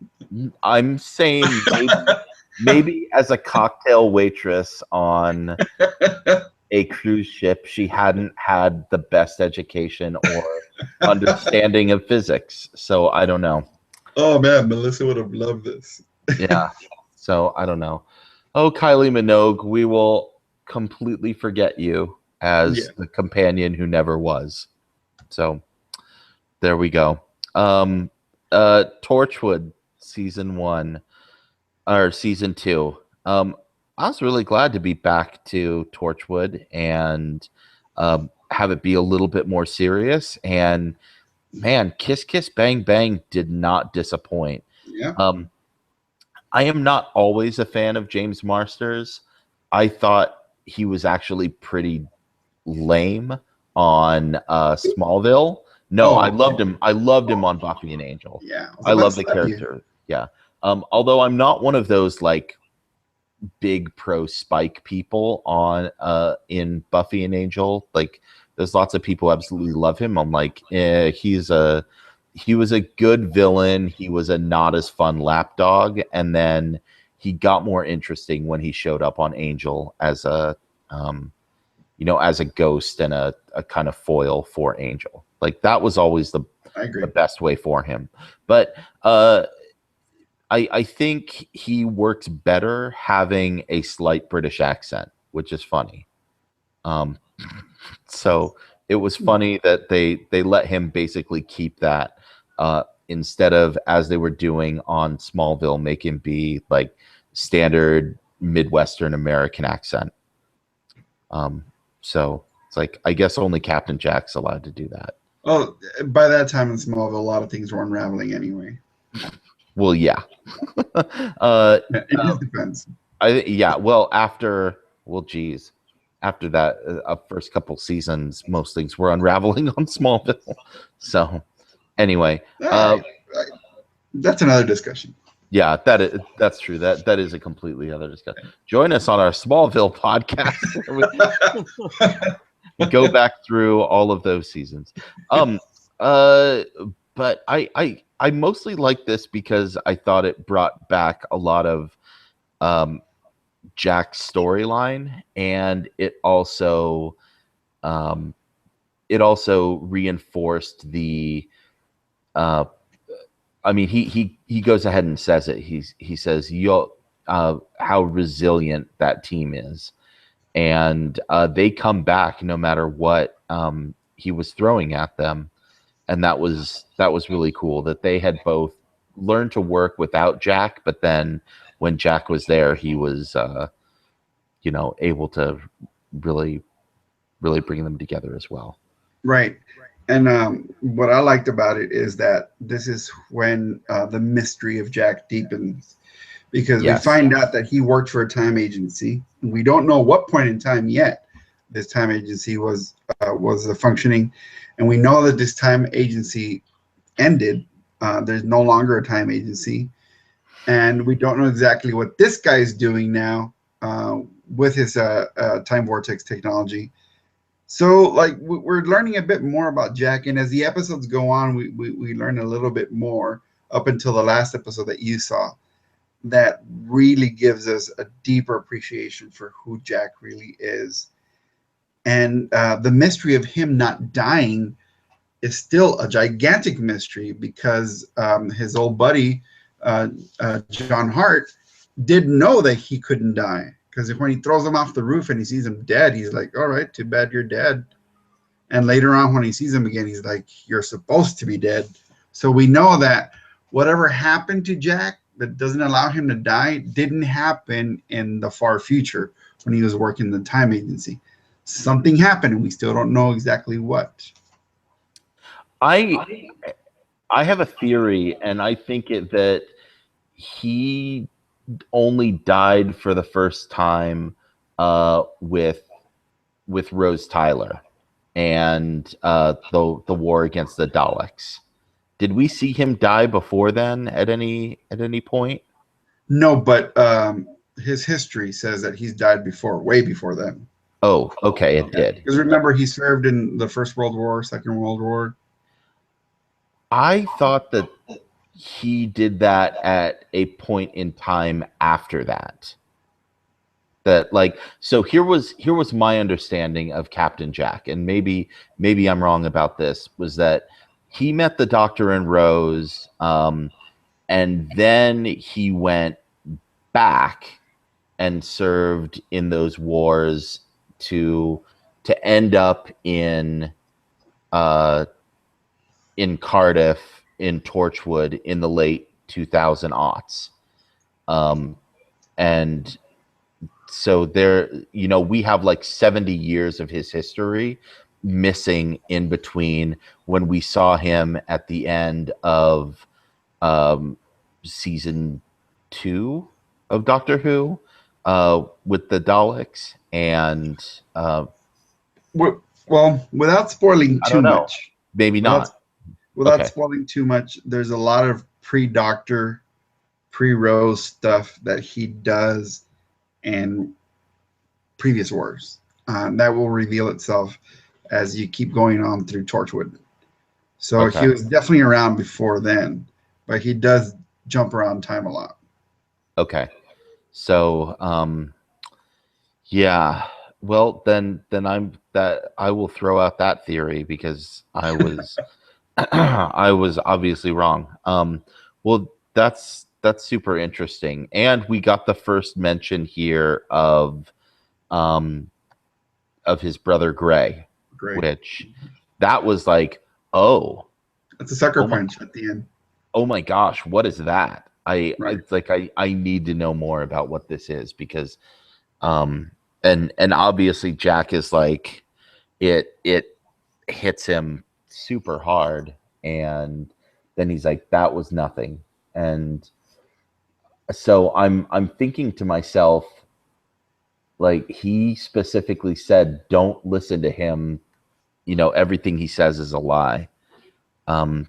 I'm saying maybe as a cocktail waitress on a cruise ship, she hadn't had the best education or understanding of physics. So I don't know. Oh man, Melissa would have loved this. Yeah. So I don't know. Oh, Kylie Minogue, we will completely forget you as the companion who never was. So there we go. Torchwood season 1 or season 2. I was really glad to be back to Torchwood and have it be a little bit more serious. And man, Kiss Kiss Bang Bang did not disappoint. Yeah. I am not always a fan of James Marsters. I thought he was actually pretty lame on Smallville. No, I Oh, loved him. I loved him on Buffy and Angel. yeah. I was I about love to the slap you. character. Yeah. Although I'm not one of those like big pro Spike people on in Buffy and Angel. Like there's lots of people who absolutely love him. I'm like, he was a good villain. He was a not as fun lapdog, and then he got more interesting when he showed up on Angel as a as a ghost and a kind of foil for Angel. Like that was always I the agree. best way for him. But I think he works better having a slight British accent, which is funny. Um, so it was funny that they let him basically keep that instead of, as they were doing on Smallville, make him be like standard Midwestern American accent. So it's like I guess only Captain Jack's allowed to do that. Oh, by that time in Smallville, a lot of things were unraveling anyway. Well, yeah. In his defense. Well, geez, after that first couple seasons, most things were unraveling on Smallville. So, anyway, That's another discussion. Yeah, that's true. That is a completely other discussion. Join us on our Smallville podcast. We go back through all of those seasons. But I mostly like this because I thought it brought back a lot of Jack's storyline, and it also reinforced the I mean, he goes ahead and says it. He says how resilient that team is, and they come back no matter what he was throwing at them, and that was really cool that they had both learned to work without Jack, but then when Jack was there, he was able to really bring them together as well. Right. And what I liked about it is that this is when the mystery of Jack deepens because we Yes. find out that he worked for a time agency. We don't know what point in time yet this time agency was functioning, and we know that this time agency ended. There's no longer a time agency, and we don't know exactly what this guy is doing now with his time vortex technology. So, like, we're learning a bit more about Jack, and as the episodes go on, we learn a little bit more up until the last episode that you saw. That really gives us a deeper appreciation for who Jack really is, and the mystery of him not dying is still a gigantic mystery because his old buddy John Hart didn't know that he couldn't die. Because when he throws him off the roof and he sees him dead, he's like, all right, too bad you're dead. And later on, when he sees him again, he's like, you're supposed to be dead. So we know that whatever happened to Jack that doesn't allow him to die didn't happen in the far future when he was working the time agency. Something happened, and we still don't know exactly what. I have a theory, and I think that he only died for the first time with Rose Tyler and the war against the Daleks. Did we see him die before then at any point? No, but his history says that he's died before, way before then. Oh, okay, it did. Because remember, he served in the First World War, Second World War. I thought that he did that at a point in time after that. So here was my understanding of Captain Jack, and maybe I'm wrong about this, was that he met the Doctor and Rose, and then he went back and served in those wars to end up uh, in Cardiff in Torchwood in the late 2000 aughts. And so there, we have like 70 years of his history missing in between when we saw him at the end of um, season 2 of Doctor Who with the Daleks. And Well, without spoiling I too don't know, much, maybe without not. without Okay. spoiling too much, there's a lot of pre-Doctor, pre-Rose stuff that he does in previous wars. That will reveal itself as you keep going on through Torchwood. So he Okay. was definitely around before then, but he does jump around time a lot. Okay. So, yeah. Well, then I will throw out that theory because I was I was obviously wrong. Well, that's super interesting, and we got the first mention here um, of his brother Gray, Great. which that was like, oh, That's a sucker oh my, punch at the end. oh my gosh, what is that? Right. It's like I need to know more about what this is because um and obviously Jack is like it hits him super hard, and then he's like, that was nothing. And so I'm thinking to myself, like, he specifically said don't listen to him, everything he says is a lie. um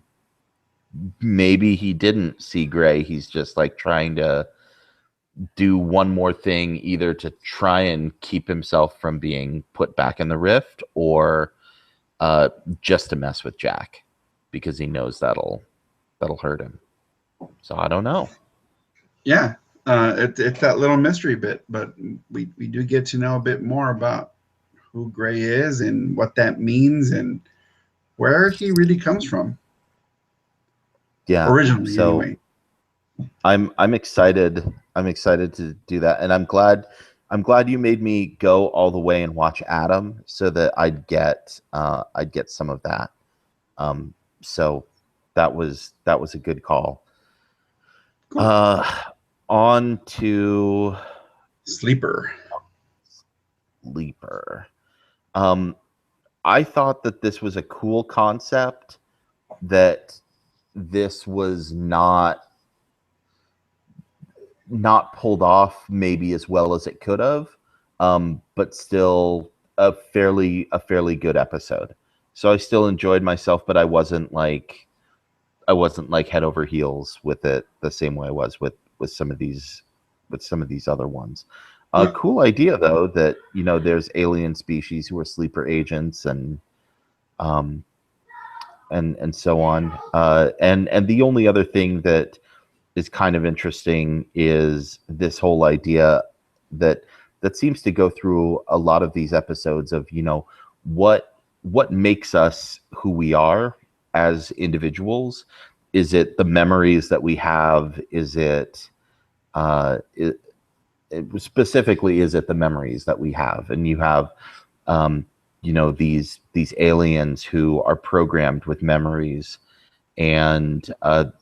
Maybe he didn't see gray, he's just like trying to do one more thing, either to try and keep himself from being put back in the rift, or uh, just to mess with Jack because he knows that'll hurt him. So I don't know. Yeah. It's that little mystery bit, but we do get to know a bit more about who Gray is and what that means and where he really comes from, Yeah. originally, So anyway. I'm excited. I'm excited to do that, and I'm glad you made me go all the way and watch Adam so that I'd get some of that. Um, so that was a good call. Cool. Uh, on to Sleeper. Leaper. Um, I thought that this was a cool concept, that this was not pulled off maybe as well as it could have, but still a fairly good episode. So I still enjoyed myself, but I wasn't like head over heels with it the same way I was with some of these other ones. Yeah. Cool idea though, that there's alien species who are sleeper agents, um, and so on. And the only other thing that is kind of interesting is this whole idea that that seems to go through a lot of these episodes of what makes us who we are as individuals. Is it the memories that we have? Is it uh, it, specifically, is it the memories that we have? And you have um, these aliens who are programmed with memories, and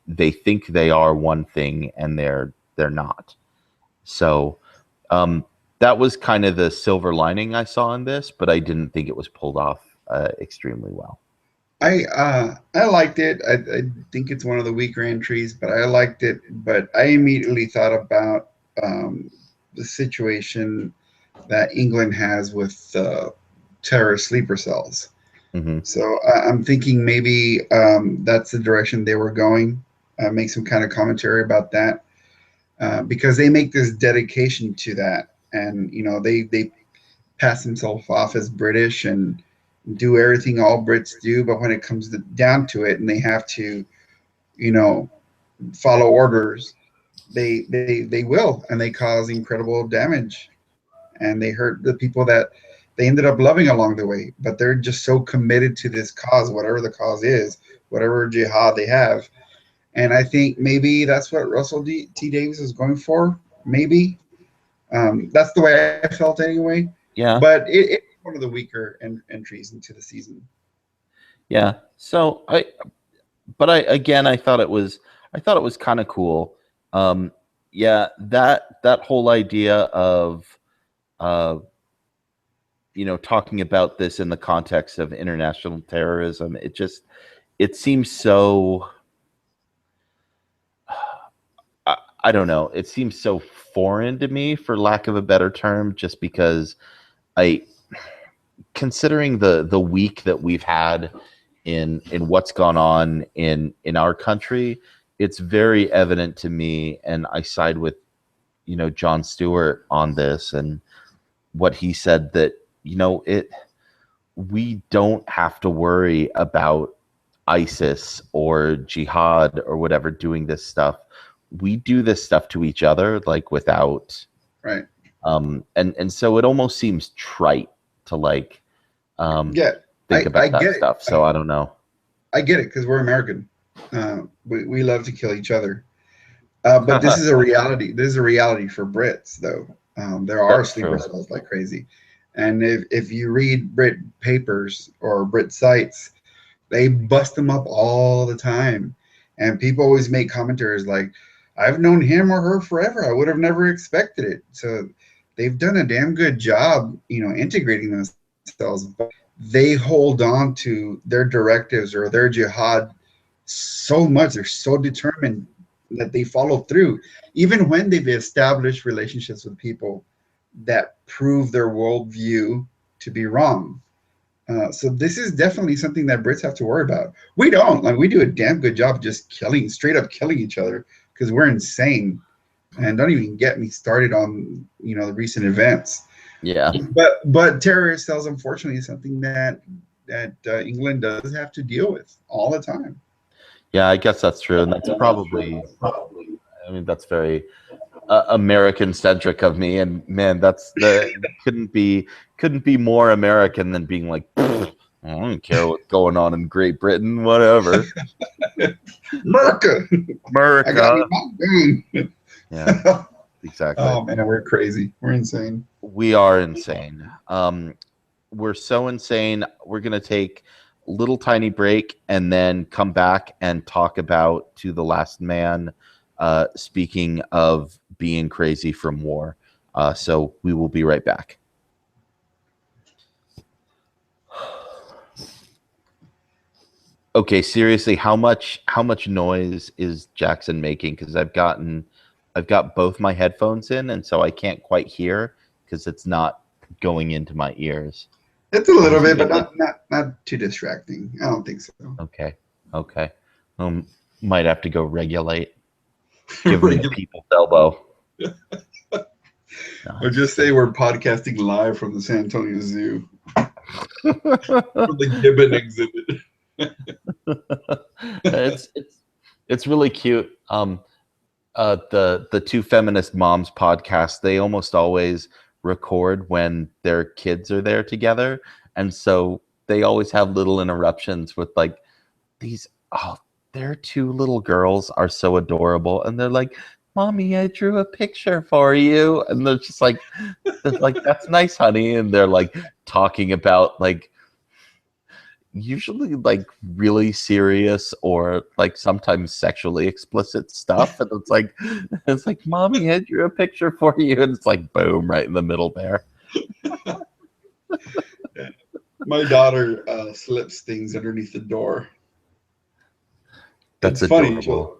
they think they are one thing and they're not. So um, that was kind of the silver lining I saw in this, but I didn't think it was pulled off extremely well. I liked it. I think it's one of the weaker entries, but I liked it. But I immediately thought about the situation that England has with terrorist sleeper cells. Hmm. So I'm thinking maybe that's the direction they were going. Make some kind of commentary about that because they make this dedication to that, and they pass themselves off as British and do everything all Brits do. But when it comes down to it, and they have to, you know, follow orders, they will, and they cause incredible damage, and they hurt the people that they ended up loving along the way. But they're just so committed to this cause, whatever the cause is, whatever jihad they have. And I think maybe that's what Russell T Davies is going for. Maybe that's the way I felt anyway. Yeah. but it's one of the weaker entries into the season. Yeah. So I thought it was kind of cool. Yeah, that whole idea of uh, talking about this in the context of international terrorism, it seems so. I don't know. It seems so foreign to me, for lack of a better term, just because I, considering the week that we've had in what's gone on in our country, it's very evident to me, and I side with John Stewart on this, and what he said, that it we don't have to worry about ISIS or jihad or whatever doing this stuff. We do this stuff to each other, like, without Right. and so it almost seems trite to, like, um Yeah, think I about that get it. stuff. So I don't know. I get it because we're American. We love to kill each other. But this is a reality. This is a reality for Brits, though. There are That's sleeper true. cells like crazy, and if you read Brit papers or Brit sites, they bust them up all the time, and people always make commentaries like, "I've known him or her forever. I would have never expected it." So they've done a damn good job, integrating themselves. But they hold on to their directives or their jihad so much. They're so determined that they follow through, even when they've established relationships with people that prove their worldview to be wrong. So this is definitely something that Brits have to worry about. We don't. Like, we do a damn good job just straight up killing each other because we're insane. And don't even get me started on the recent events. Yeah. But terrorist cells, unfortunately, is something that England does have to deal with all the time. Yeah, I guess that's true, and that's probably, I mean, that's very American centric of me. And man, couldn't be more American than being like, I don't care what's going on in Great Britain, whatever. America, I got me America. my gun. Yeah, exactly. Oh man, we're crazy. We're insane. We are insane. We're so insane. We're gonna take a little tiny break and then come back and talk about To the Last Man. Speaking of being crazy from war, so we will be right back. Okay, seriously, how much noise is Jackson making? Because I've got both my headphones in, and so I can't quite hear because it's not going into my ears. It's a little Is he bit, but making? not too distracting. I don't think so. Okay, okay. Might have to go regulate. Give him the Regular. people's elbow. Or just say we're podcasting live from the San Antonio Zoo, from the Gibbon exhibit. It's really cute. The Two Feminist Moms podcast, they almost always record when their kids are there together, and so they always have little interruptions with, like, these. Oh, their two little girls are so adorable, and they're like, "Mommy, I drew a picture for you," and they're like, "That's nice, honey," and they're like talking about, like, usually, like, really serious or, like, sometimes sexually explicit stuff, and it's like, "Mommy, I drew a picture for you," and it's like, boom, right in the middle there. My daughter slips things underneath the door. That's It's funny. adorable.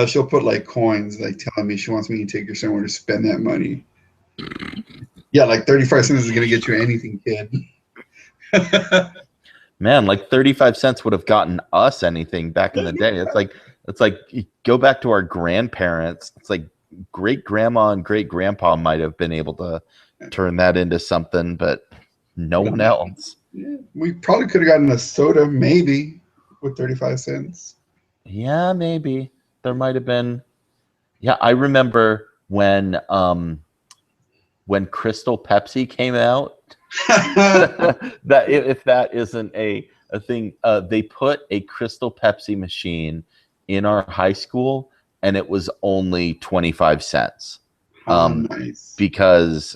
She'll put like coins, like telling me she wants me to take her somewhere to spend that money. Yeah, like 35 cents is gonna get you anything, kid. Man, like 35 cents would have gotten us anything back in the day. It's like you go back to our grandparents. It's like great grandma and great grandpa might have been able to turn that into something, but no But one else. yeah, we probably could have gotten a soda, maybe, with 35 cents. Yeah, maybe there might have been. Yeah, I remember when Crystal Pepsi came out. That, if that isn't a thing, they put a Crystal Pepsi machine in our high school, and it was only 25 cents, How nice. because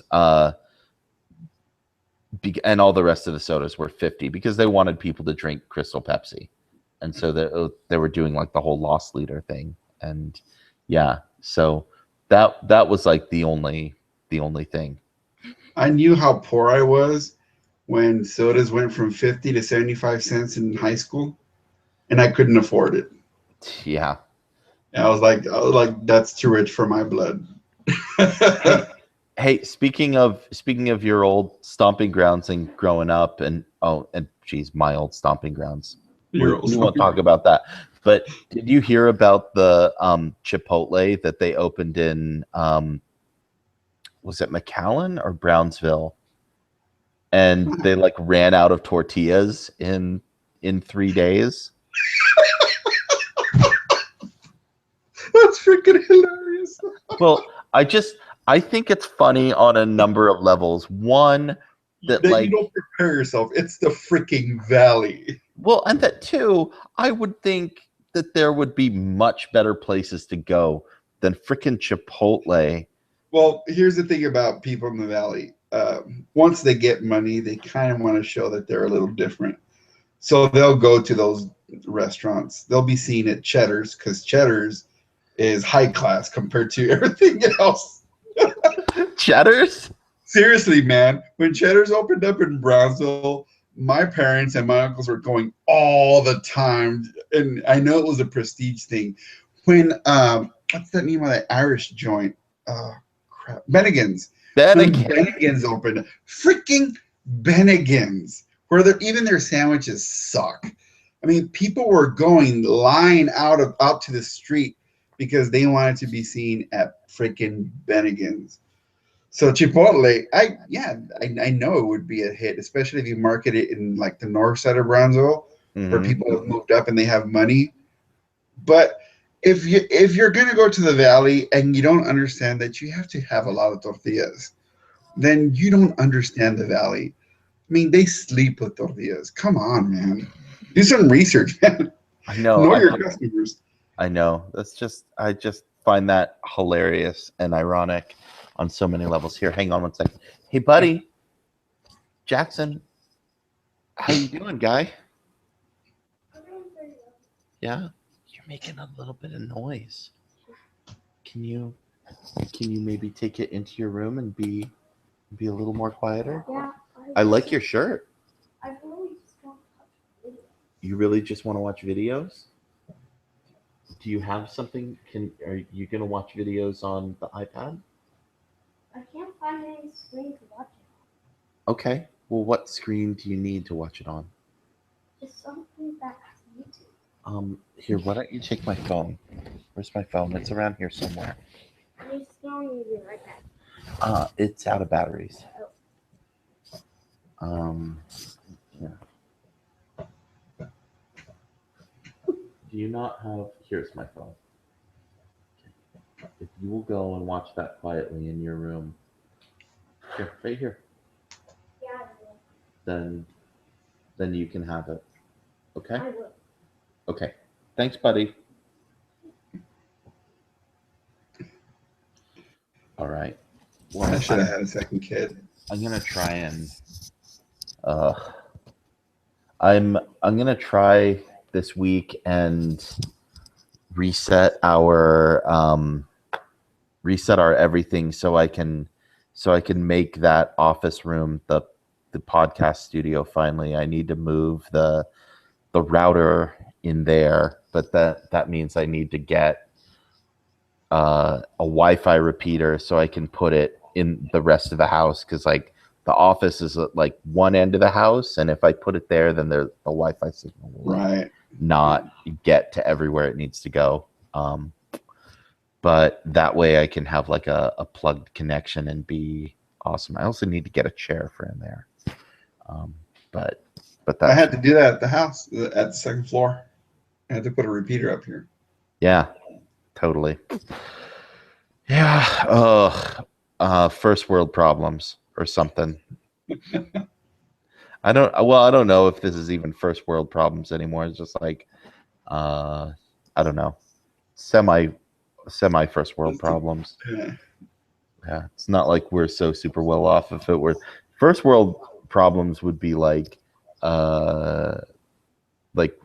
and all the rest of the sodas were 50 because they wanted people to drink Crystal Pepsi, and so they were doing like the whole loss leader thing, and yeah, so that was like the only thing. I knew how poor I was when sodas went from 50 to 75 cents in high school, and I couldn't afford it. Yeah. And I was like, that's too rich for my blood. Hey, speaking of your old stomping grounds and growing up, and geez, my old stomping grounds. Your We old won't talk about that. But did you hear about the Chipotle that they opened in was it McAllen or Brownsville? And they like ran out of tortillas in 3 days. That's freaking hilarious. Well, I think it's funny on a number of levels. One, that That you like, don't prepare yourself. It's the freaking valley. well, and that two, I would think that there would be much better places to go than freaking Chipotle. Well, here's the thing about people in the valley. Once they get money, they kind of want to show that they're a little different. So they'll go to those restaurants. They'll be seen at Cheddar's because Cheddar's is high class compared to everything else. Cheddar's? Seriously, man. When Cheddar's opened up in Brownsville, my parents and my uncles were going all the time. And I know it was a prestige thing. When, what's that name of that Irish joint? Crap. Bennigan's. Then When again, Bennigan's opened, freaking Bennigan's, where even their sandwiches suck. I mean, people were going line out to the street because they wanted to be seen at freaking Bennigan's. So Chipotle, I know it would be a hit, especially if you market it in like the north side of Brownsville, where mhm. people have moved up and they have money. But if you're gonna go to the valley and you don't understand that you have to have a lot of tortillas, then you don't understand the valley. I mean, they sleep with tortillas. Come on, man. Do some research, man. I know, Know your customers. I know. I just find that hilarious and ironic on so many levels. Here, hang on one second. Hey, buddy, Jackson, how you doing, guy? Yeah, you're making a little bit of noise. Can you maybe take it into your room and be a little more quieter? Yeah. I like your shirt. I really just want to touch video. You really just want to watch videos? Do you have something? Are you gonna watch videos on the iPad? I can't find any screen to watch it Okay. Well, what screen do you need to watch it on? on. Just something that has YouTube. Here, why don't you take my phone? Where's my phone? It's around here somewhere. I just don't use your iPad. It's out of batteries. Yeah. Do you not have? Here's my phone. If you will go and watch that quietly in your room, here, right here, Yeah, I will. then you can have it. Okay. I will. Okay. Thanks, buddy. All right. Well, I should have had a second kid. I'm gonna try and I'm gonna try this week and reset our everything so I can make that office room the podcast studio finally. I need to move the router in there, but that means I need to get a Wi-Fi repeater so I can put it in the rest of the house, because like the office is at like one end of the house, and if I put it there, then the Wi-Fi signal will Right. not get to everywhere it needs to go. But that way I can have like a plugged connection and be awesome. I also need to get a chair for in there. But I that had to do that at the house at the second floor. I had to put a repeater up here. yeah, totally. Yeah. First world problems or something. I don't know if this is even first world problems anymore. It's just like I don't know. Semi first world problems. Yeah. Yeah. It's not like we're so super well off. If it were first world problems would be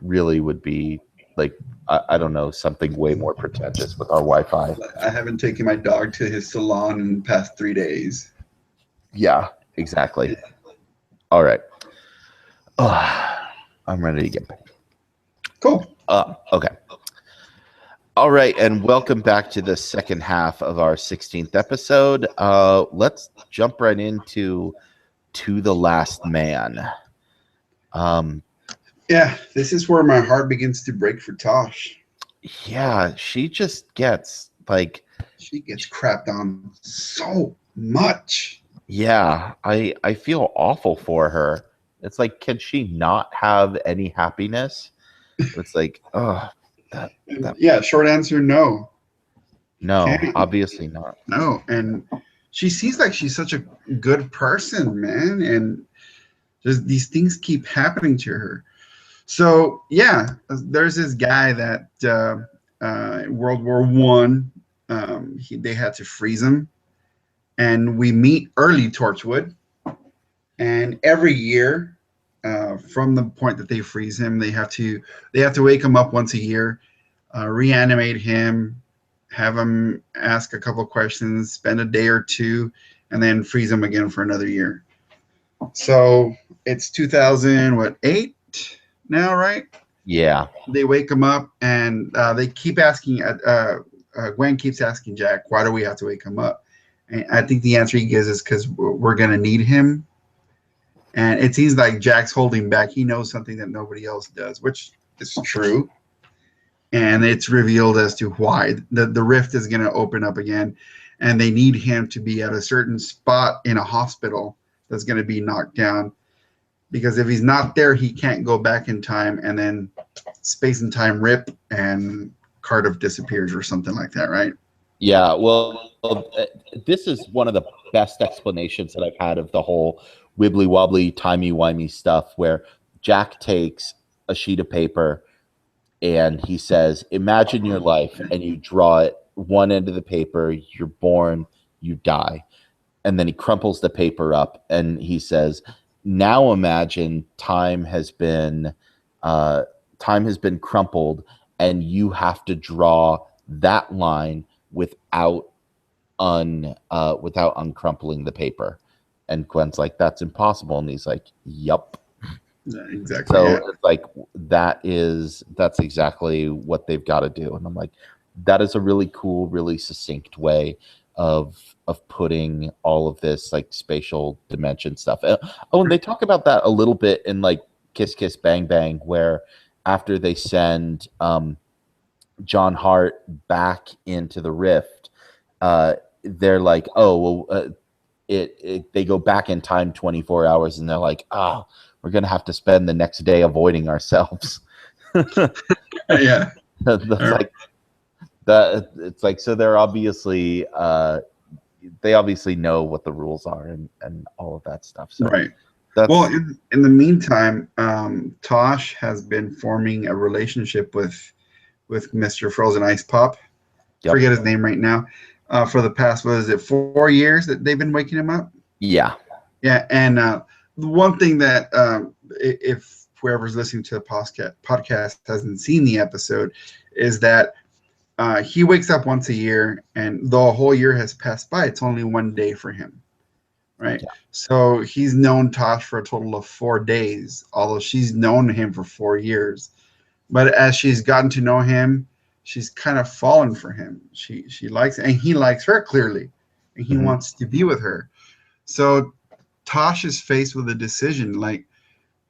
really would be like I don't know, something way more pretentious with our Wi-Fi. I haven't taken my dog to his salon in the past 3 days. Yeah, exactly. All right. I'm ready to get back. Cool. Okay. All right, and welcome back to the second half of our 16th episode. Let's jump right into To the Last Man. Yeah, this is where my heart begins to break for Tosh. Yeah, she just gets like, She gets crapped on so much. yeah, I feel awful for her. It's like, can she not have any happiness? It's like, oh, that Yeah, short answer, no. no, Can't. obviously not. No, and she seems like she's such a good person, man, and just these things keep happening to her. So yeah, there's this guy that World War One, they had to freeze him, and we meet early Torchwood, and every year, from the point that they freeze him, they have to wake him up once a year, reanimate him, have him ask a couple of questions, spend a day or two, and then freeze him again for another year. So it's 2008 now, right? Yeah, They wake him up, and they keep asking. Gwen keeps asking Jack, "Why do we have to wake him up?" And I think the answer he gives is because we're gonna need him. And it seems like Jack's holding back. He knows something that nobody else does, which is true. And it's revealed as to why the rift is going to open up again, and they need him to be at a certain spot in a hospital that's going to be knocked down, because if he's not there, he can't go back in time, and then space and time rip, and Cardiff disappears or something like that, right? yeah. Well, this is one of the best explanations that I've had of the whole wibbly wobbly, timey wimey stuff, where Jack takes a sheet of paper and he says, imagine your life, and you draw it one end of the paper, you're born, you die. And then he crumples the paper up and he says, now imagine time has been crumpled, and you have to draw that line without uncrumpling the paper. And Gwen's like, that's impossible. And he's like, yup. Yeah, exactly. So Yeah. it's like that's exactly what they've got to do. And I'm like, that is a really cool, really succinct way of putting all of this like spatial dimension stuff. Oh, and they talk about that a little bit in like Kiss Kiss Bang Bang, where after they send John Hart back into the rift, they're like, oh well, they go back in time 24 hours, and they're like, oh, we're gonna have to spend the next day avoiding ourselves. Yeah. That's like that. It's like, so they're obviously they obviously know what the rules are and all of that stuff. So Right. that's Well, in the meantime, Tosh has been forming a relationship with Mr. Frozen Ice Pop. Yep. Forget his name right now. For the past, what is it, 4 years that they've been waking him up? yeah. Yeah, and the one thing that if whoever's listening to the podcast hasn't seen the episode, is that he wakes up once a year, and though a whole year has passed by, it's only one day for him, right? Yeah. So he's known Tosh for a total of 4 days, although she's known him for 4 years. But as she's gotten to know him, she's kind of fallen for him. She likes, and he likes her clearly, and he Mhm. wants to be with her. So Tosh is faced with a decision like,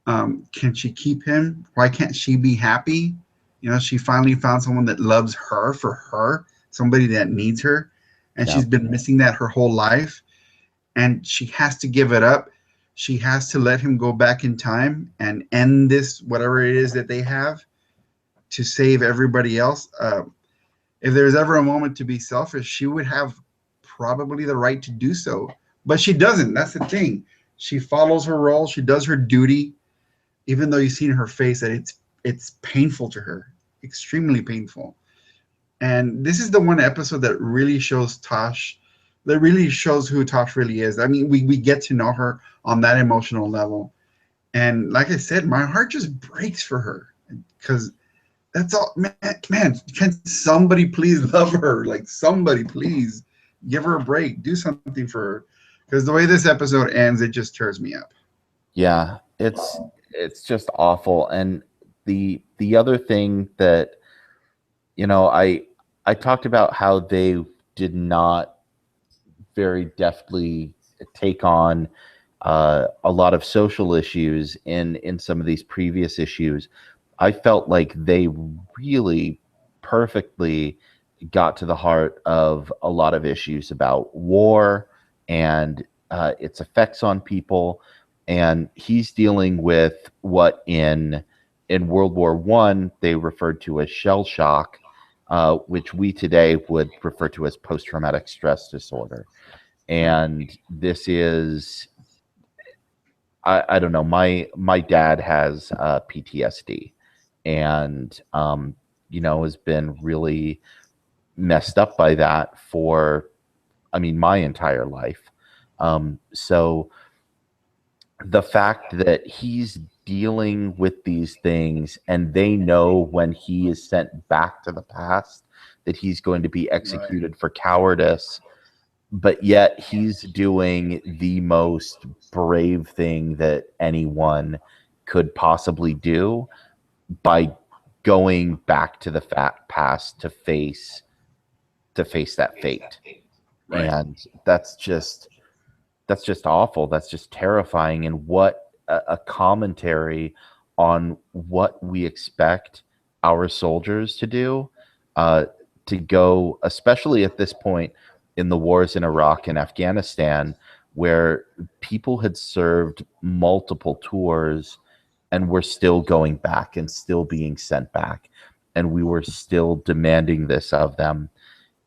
can she keep him? Why can't she be happy? You know, she finally found someone that loves her for her, somebody that needs her, and Yeah. she's been missing that her whole life, and she has to give it up. She has to let him go back in time and end this, whatever it is that they have, to save everybody else. If there's ever a moment to be selfish, she would have probably the right to do so, but she doesn't. That's the thing. She follows her role. She does her duty, even though you see in her face that it's painful to her, extremely painful. And this is the one episode that really shows Tosh that really shows who Tosh really is. I mean, we get to know her on that emotional level, and like I said, my heart just breaks for her because that's all. Man, can somebody please love her? Like somebody please give her a break, do something for her, because the way this episode ends, it just tears me up. Yeah, it's just awful. And the other thing that, I talked about how they did not very deftly take on a lot of social issues in some of these previous issues. I felt like they really perfectly got to the heart of a lot of issues about war and its effects on people. And he's dealing with what in World War One they referred to as shell shock, which we today would refer to as post traumatic stress disorder. Right. And this is, I don't know, my dad has PTSD, and has been really messed up by that for, I mean, my entire life. So the fact that he's dealing with these things and they know when he is sent back to the past that he's going to be Right. executed for cowardice, but yet he's doing the most brave thing that anyone could possibly do by going back to the past to face that fate. Right. And that's just awful. That's just terrifying. And what a commentary on what we expect our soldiers to do, uh, to go, especially at this point in the wars in Iraq and Afghanistan, where people had served multiple tours and were still going back and still being sent back. And we were still demanding this of them.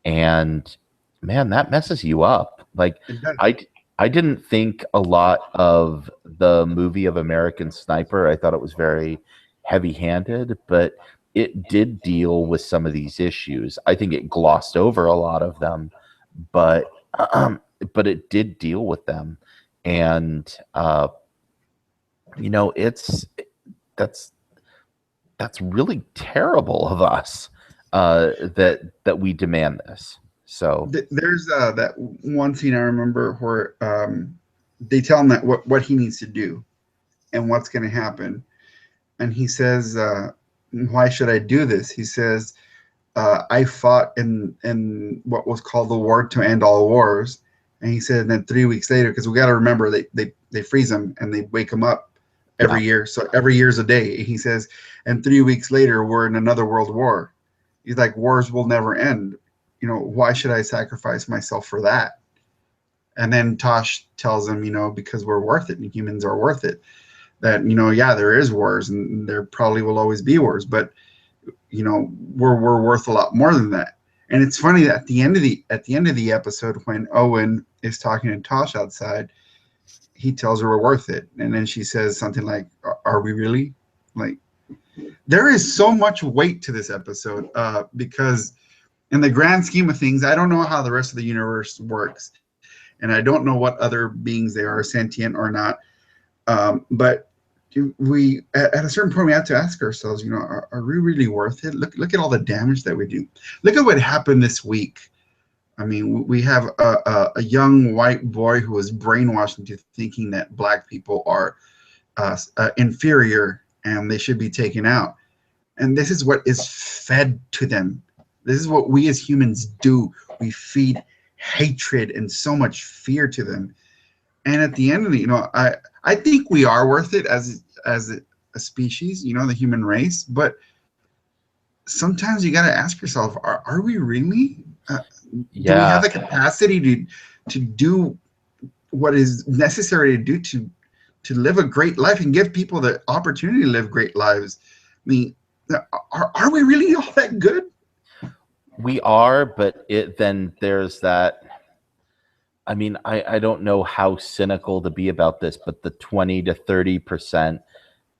And man, that messes you up. Like It does. I I didn't think a lot of the movie of American Sniper. I thought it was very heavy-handed, but it did deal with some of these issues. I think it glossed over a lot of them, but but it did deal with them. And it's that's that's really terrible of us, that we demand this. So There's that one scene I remember where they tell him that what he needs to do and what's going to happen, and he says, "Why should I do this?" He says, "I fought in what was called the war to end all wars," and he said, and then 3 weeks later, because we got to remember they freeze him and they wake him up yeah, every year, so every year's a day. He says, and 3 weeks later we're in another world war. He's like, wars will never end. Why should I sacrifice myself for that? And then Tosh tells him, because we're worth it and humans are worth it. That, yeah, there is wars and there probably will always be wars, but we're worth a lot more than that. And it's funny that at the end of the episode, when Owen is talking to Tosh outside, he tells her we're worth it. And then she says something like, "Are we really?" Like, there is so much weight to this episode, because in the grand scheme of things, I don't know how the rest of the universe works, and I don't know what other beings they are, sentient or not. But we, at a certain point, we have to ask ourselves, are we really worth it? Look at all the damage that we do. Look at what happened this week. I mean, we have a young white boy who was brainwashed into thinking that black people are inferior and they should be taken out. And this is what is fed to them. This is what we as humans do. We feed hatred and so much fear to them. And at the end of the, I think we are worth it as a species, the human race. But sometimes you got to ask yourself, are we really? Do we have yeah, the capacity to do what is necessary to do to live a great life and give people the opportunity to live great lives? I mean, are we really all that good? we are, but then there's that. I mean, I don't know how cynical to be about this, but the 20 to 30%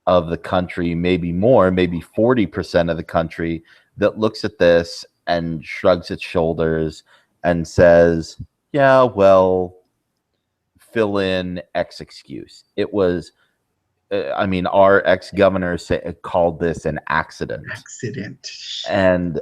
of the country, maybe more, maybe 40% of the country that looks at this and shrugs its shoulders and says, Yeah, well, fill in X excuse. It was, I mean, our ex-governor called this an accident. Accident. And,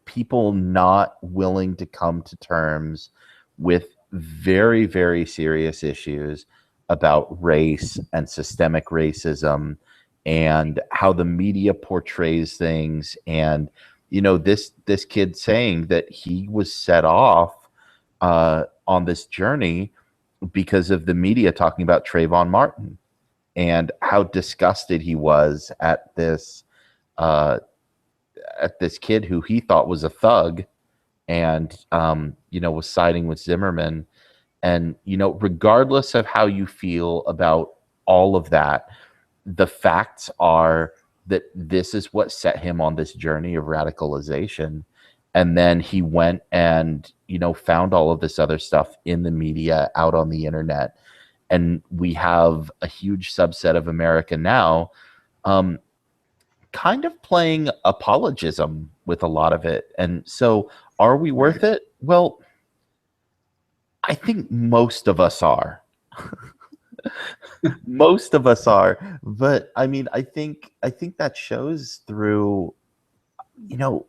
people not willing to come to terms with very, very serious issues about race and systemic racism and how the media portrays things. And, this kid saying that he was set off on this journey because of the media talking about Trayvon Martin and how disgusted he was uh, at this kid who he thought was a thug and was siding with Zimmerman. And regardless of how you feel about all of that, the facts are that this is what set him on this journey of radicalization. And then he went and found all of this other stuff in the media, out on the internet. And we have a huge subset of America now um, kind of playing apologism with a lot of it. And so, are we worth it? Well, I think most of us are. Most of us are. But I mean, I think that shows through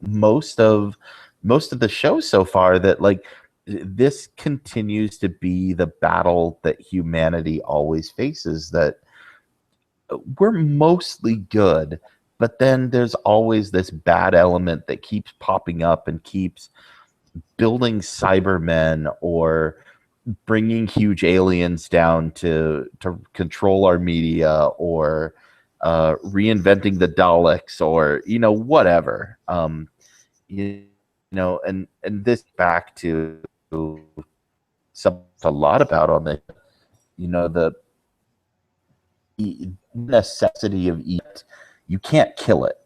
most of the shows so far that like this continues to be the battle that humanity always faces, that we're mostly good, but then there's always this bad element that keeps popping up and keeps building Cybermen or bringing huge aliens down to control our media or reinventing the Daleks or whatever. And this back to something a lot about on the necessity of eat. You can't kill it.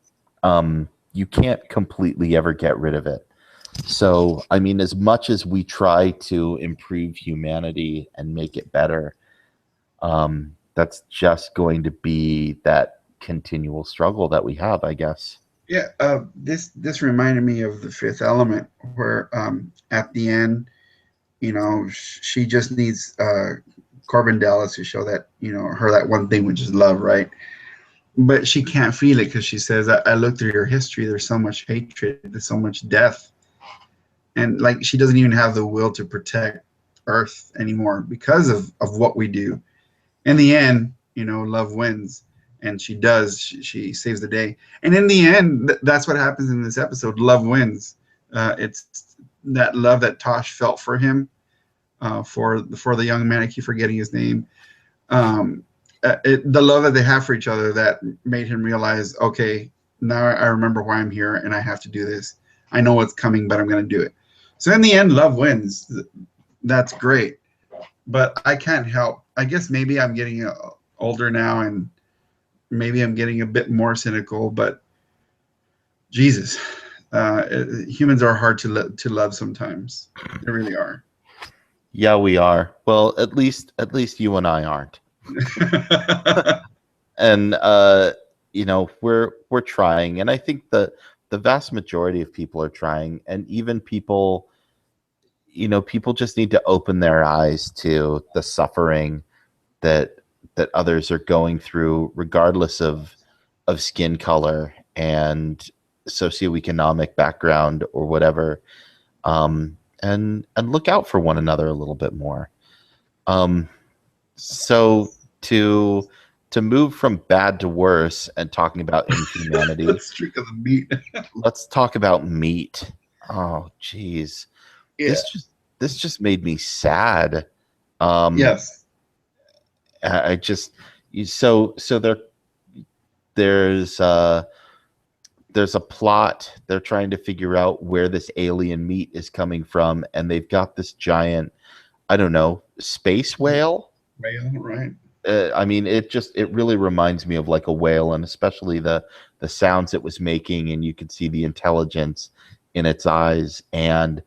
You can't completely ever get rid of it. So, I mean, as much as we try to improve humanity and make it better, that's just going to be that continual struggle that we have, I guess. Yeah, this reminded me of The Fifth Element, where at the end, she just needs Corbin Dallas to show that her that one thing, which is love, right? But she can't feel it because she says, I looked through your history. There's so much hatred. There's so much death, and like she doesn't even have the will to protect Earth anymore because of what we do. In the end, love wins, and she does. She saves the day, and in the end, that's what happens in this episode. Love wins. It's that love that Tosh felt for him, for the young man. I keep forgetting his name. The love that they have for each other that made him realize, okay, now I remember why I'm here, and I have to do this. I know what's coming, but I'm going to do it. So in the end, love wins. That's great. But I can't help. I guess maybe I'm getting older now, and maybe I'm getting a bit more cynical. But Jesus, humans are hard to love sometimes. They really are. Yeah, we are. Well, at least you and I aren't. And we're trying, and I think the vast majority of people are trying, and even people just need to open their eyes to the suffering that others are going through, regardless of skin color and socioeconomic background or whatever, and look out for one another a little bit more. Um, so to move from bad to worse and talking about inhumanity, Let's drink of the meat. let's talk about meat. Oh, geez, Yeah. this just made me sad. Um, Yes. I just so there's uh there's a plot. They're trying to figure out where this alien meat is coming from, and they've got this giant, I don't know, space whale. Whale, right? I mean, it really reminds me of like a whale, and especially the sounds it was making, and you could see the intelligence in its eyes, and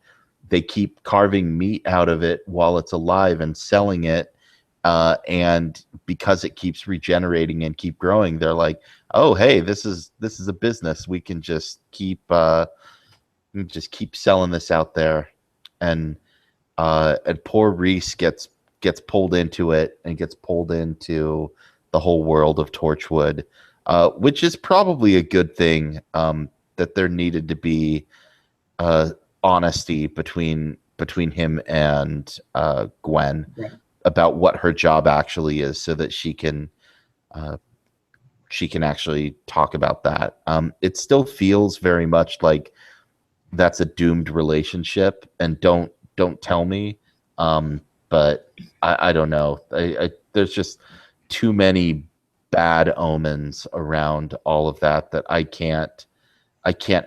they keep carving meat out of it while it's alive and selling it, and because it keeps regenerating and keep growing, they're like, oh, hey, this is a business. We can just keep selling this out there. And and poor Reese gets pulled into it and gets pulled into the whole world of Torchwood, which is probably a good thing. That there needed to be honesty between him and Gwen Right. about what her job actually is, so that she can actually talk about that. It still feels very much like that's a doomed relationship, and don't tell me. But I don't know. There's just too many bad omens around all of that I can't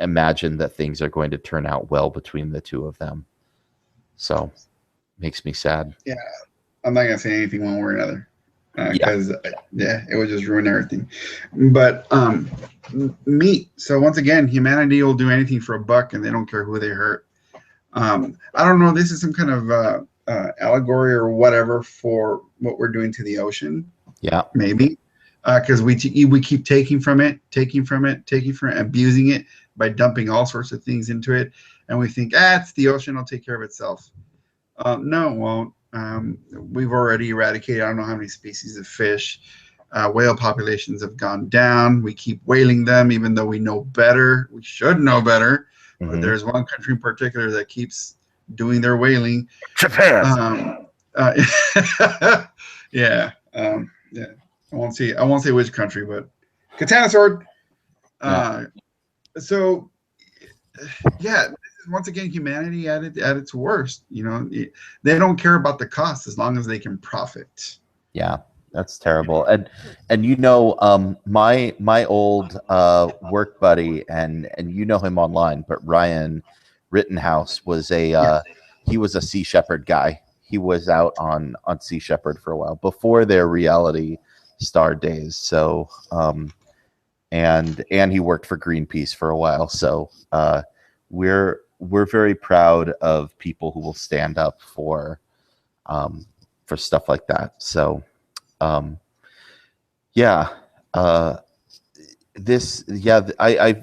imagine that things are going to turn out well between the two of them. So makes me sad. Yeah, I'm not gonna say anything one way or another because it would just ruin everything. But meat. So once again, humanity will do anything for a buck, and they don't care who they hurt. I don't know. This is some kind of allegory or whatever for what we're doing to the ocean. Yeah, maybe because we keep taking from it, abusing it by dumping all sorts of things into it, and we think, it's the ocean, it'll take care of itself. No, it won't. We've already eradicated I don't know how many species of fish. Whale populations have gone down. We keep whaling them, even though we know better. We should know better. But there's one country in particular that keeps doing their whaling. Japan. Yeah. Yeah. I won't say which country, but Katana Sword. So, yeah. Once again, humanity at its worst. They don't care about the cost as long as they can profit. Yeah, that's terrible. And my old work buddy, and you know him online, but Ryan Rittenhouse was he was a Sea Shepherd guy. He was out on Sea Shepherd for a while before their reality star days. So and he worked for Greenpeace for a while. So we're very proud of people who will stand up for stuff like that. So I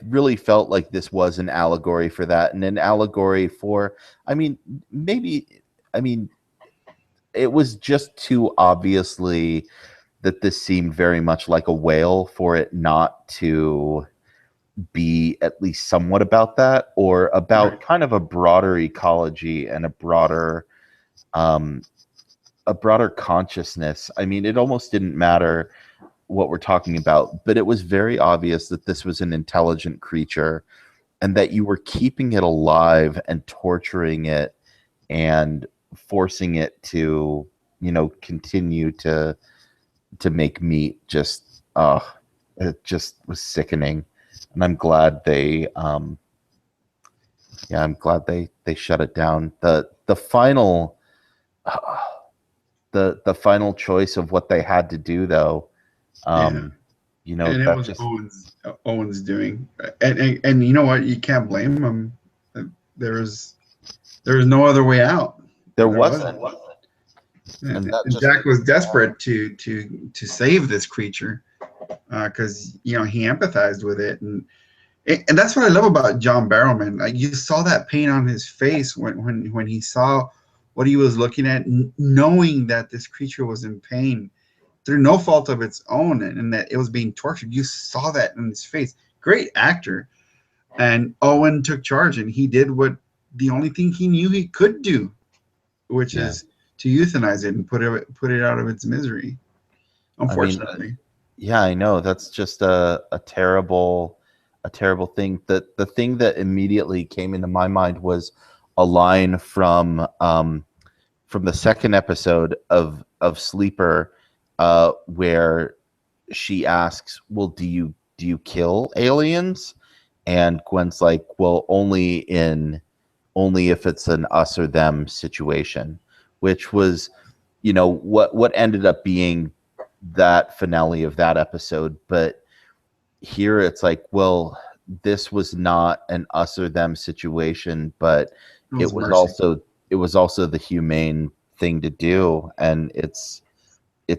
really felt like this was an allegory for that, and an allegory for, it was just too obviously that this seemed very much like a whale for it not to be at least somewhat about that, or about kind of a broader ecology and a broader consciousness. It almost didn't matter what we're talking about, but it was very obvious that this was an intelligent creature, and that you were keeping it alive and torturing it and forcing it to, continue to make meat. It just was sickening. And I'm glad they shut it down. The final the final choice of what they had to do, though, and it was just Owen's doing, and you know what, you can't blame him. There was no other way out. There wasn't. And Jack was desperate to save this creature because he empathized with it, and that's what I love about John Barrowman. Like, you saw that pain on his face when he saw what he was looking at, knowing that this creature was in pain through no fault of its own, and that it was being tortured. You saw that in his face. Great actor. And Owen took charge, and he did what the only thing he knew he could do, which is to euthanize it and put it out of its misery. Unfortunately. I know. That's just a terrible thing. The thing that immediately came into my mind was a line from the second episode of Sleeper, where she asks, "Well, do you kill aliens?" And Gwen's like, "Well, only if it's an us or them situation," which was, what ended up being that finale of that episode. But here it's like, well, this was not an us or them situation, but it was also the humane thing to do. And it's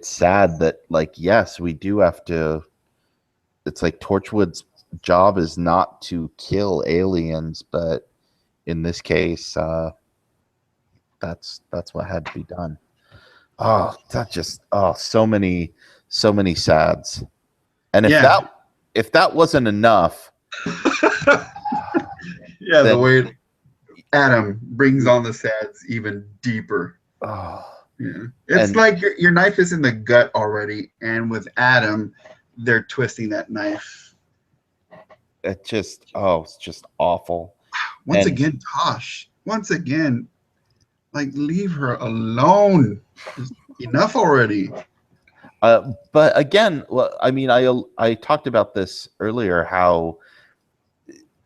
sad that, like, yes, we do have to. It's like Torchwood's job is not to kill aliens, but in this case, that's what had to be done. Oh, that just so many sads. And Yeah. if that wasn't enough, Yeah, the then way Adam brings on the sads even deeper. oh, Yeah. It's and like your knife is in the gut already, and with Adam, they're twisting that knife. it's just awful. Once And again, Tosh. Once again, like leave her alone. Just enough already. but again, well, I mean, I talked about this earlier, how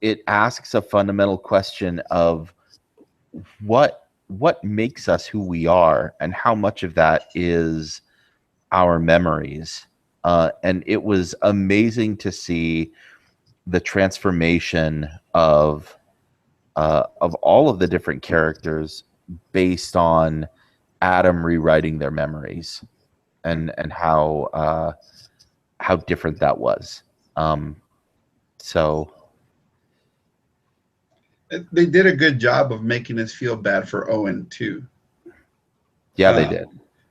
it asks a fundamental question of what makes us who we are, and how much of that is our memories. And it was amazing to see the transformation of all of the different characters based on Adam rewriting their memories, and how different that was. Um, so They did a good job of making us feel bad for Owen too. yeah, they Uh, did.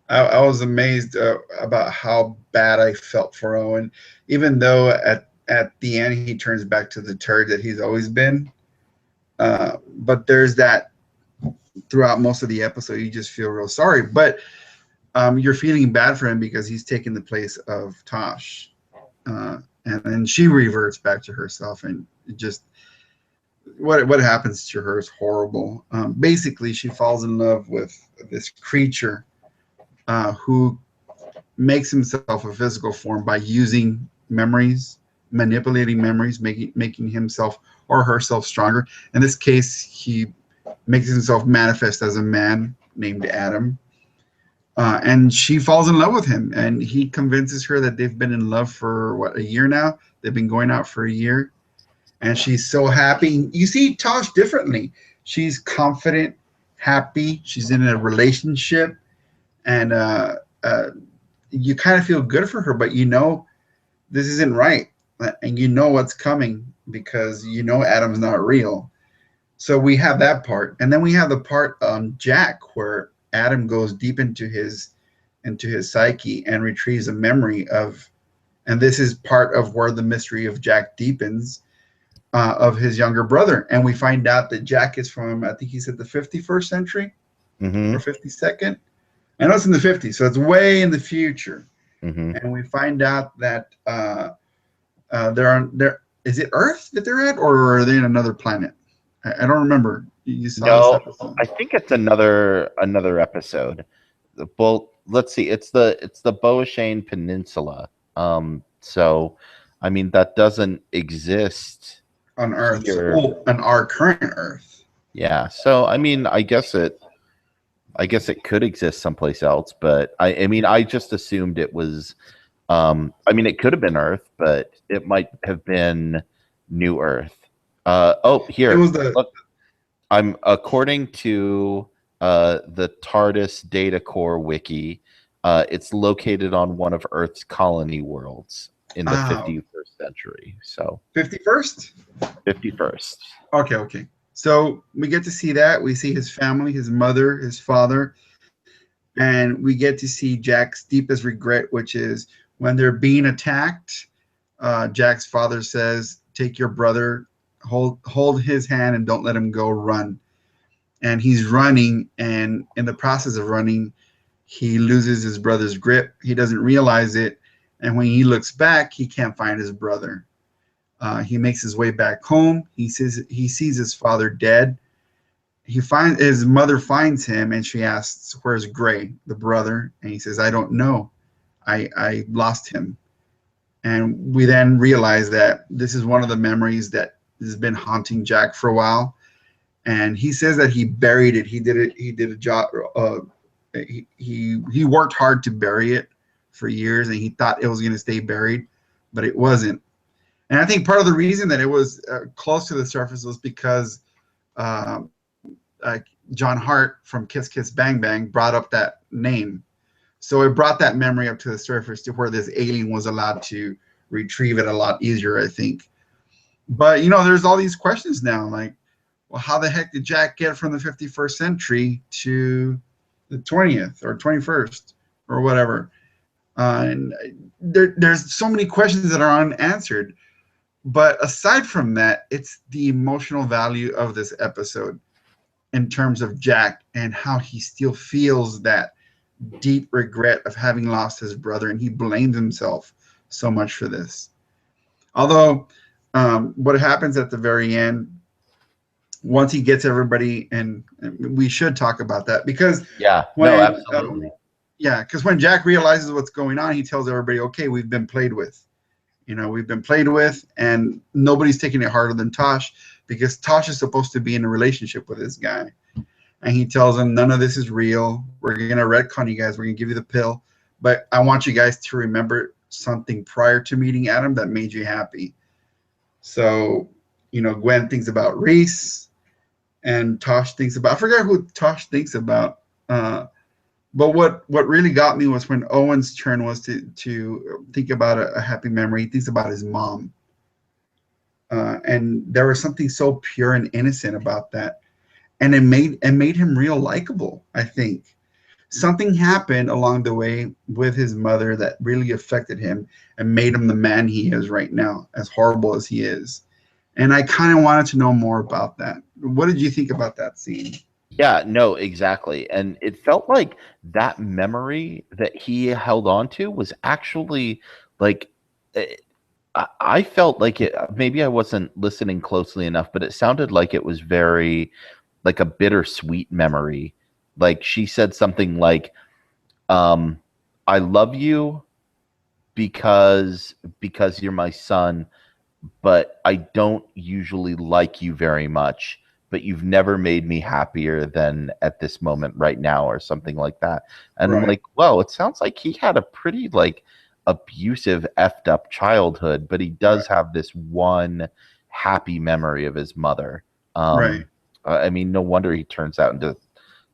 I was amazed about how bad I felt for Owen, even though at the end he turns back to the turd that he's always been. But there's that throughout most of the episode, you just feel real sorry, but you're feeling bad for him because he's taken the place of Tosh, and then she reverts back to herself, and it just what happens to her is horrible. Basically, she falls in love with this creature who makes himself a physical form by using memories, manipulating memories, making himself or herself stronger. In this case, he makes himself manifest as a man named Adam. And she falls in love with him, and he convinces her that they've been in love for what, a year now. They've been going out for a year, and she's so happy. You see Tosh differently. She's confident, happy. She's in a relationship, and you kind of feel good for her, but you know this isn't right, and you know what's coming because you know Adam's not real. So we have that part, and then we have the part on Jack where Adam goes deep into his psyche and retrieves a memory of, and this is part of where the mystery of Jack deepens, of his younger brother, and we find out that Jack is from, I think he said, the 51st century Mm-hmm. or 52nd. I know it's in the 50s, so it's way in the future. Mm-hmm. And we find out that there is it Earth that they're at, or are they in another planet? I don't remember. You saw this No, episode. I think it's another episode. Well, let's see. It's the Boashane Peninsula. So, I mean, that doesn't exist On Earth, so, here. oh, on our current Earth. Yeah. So, I mean, I guess it could exist someplace else, but I mean, I just assumed it was. I mean, it could have been Earth, but it might have been New Earth. Oh, It here. was the Look, I'm according to the TARDIS Data Core wiki. It's located on one of Earth's colony worlds in the 51st century. So 51st. 51st. Okay. So we get to see that. We see his family, his mother, his father, and we get to see Jack's deepest regret, which is when they're being attacked. Jack's father says, "Take your brother, hold his hand, and don't let him go. Run." And he's running, and in the process of running, he loses his brother's grip. He doesn't realize it, and when he looks back, he can't find his brother. He makes his way back home. He sees his father dead. His mother finds him, and she asks, "Where's Gray, the brother?" And he says, "I don't know. I lost him." And we then realize that this is one of the memories that has been haunting Jack for a while. And he says that he buried it. He did it. He did a job. He worked hard to bury it for years, and he thought it was going to stay buried, but it wasn't. And I think part of the reason that it was close to the surface was because John Hart from Kiss Kiss Bang Bang brought up that name. So it brought that memory up to the surface to where this alien was allowed to retrieve it a lot easier, I think. But, there's all these questions now, like, well, how the heck did Jack get from the 51st century to the 20th or 21st or whatever? And there's so many questions that are unanswered. But aside from that, it's the emotional value of this episode in terms of Jack and how he still feels that deep regret of having lost his brother, and he blames himself so much for this. Although, what happens at the very end, once he gets everybody, and we should talk about that because Yeah. No, when, absolutely. yeah, because when Jack realizes what's going on, he tells everybody, "Okay, we've been played with. We've been played with, and nobody's taking it harder than Tosh because Tosh is supposed to be in a relationship with this guy." And he tells him, "None of this is real. We're going to retcon you guys. We're going to give you the pill. But I want you guys to remember something prior to meeting Adam that made you happy." So, Gwen thinks about Reese, and Tosh thinks about, I forget who Tosh thinks about. But what really got me was when Owen's turn was to think about a happy memory. He thinks about his mom. And there was something so pure and innocent about that. And it made him real likable, I think. Something happened along the way with his mother that really affected him and made him the man he is right now, as horrible as he is. And I kind of wanted to know more about that. What did you think about that scene? Yeah, no, exactly. And it felt like that memory that he held on to was actually like eh, I felt like it. Maybe I wasn't listening closely enough, but it sounded like it was very like a bittersweet memory. Like she said something like, um, "I love you because you're my son, but I don't usually like you very much, but you've never made me happier than at this moment right now," or something like that. And I'm Right, like, well, it sounds like he had a pretty like abusive, effed up childhood, but he right, does have this one happy memory of his mother. right, I mean, no wonder he turns out into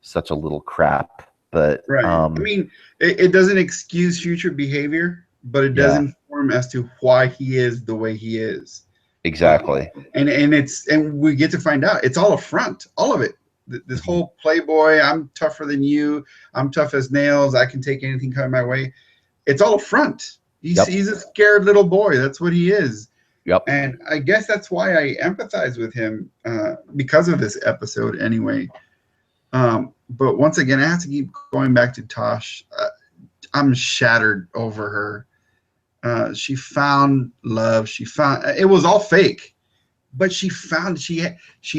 such a little crap. But right. I mean, it doesn't excuse future behavior, but it does yeah, inform as to why he is the way he is. Um, exactly. and we get to find out it's all a front, all of it. This Mhm. whole playboy, I'm tougher than you, I'm tough as nails, I can take anything coming my way. It's all a front. He's Yep. a scared little boy. That's what he is. Yep. And I guess that's why I empathize with him because of this episode, anyway. But once again, I have to keep going back to Tosh. I'm shattered over her. She found love. She found it was all fake, but she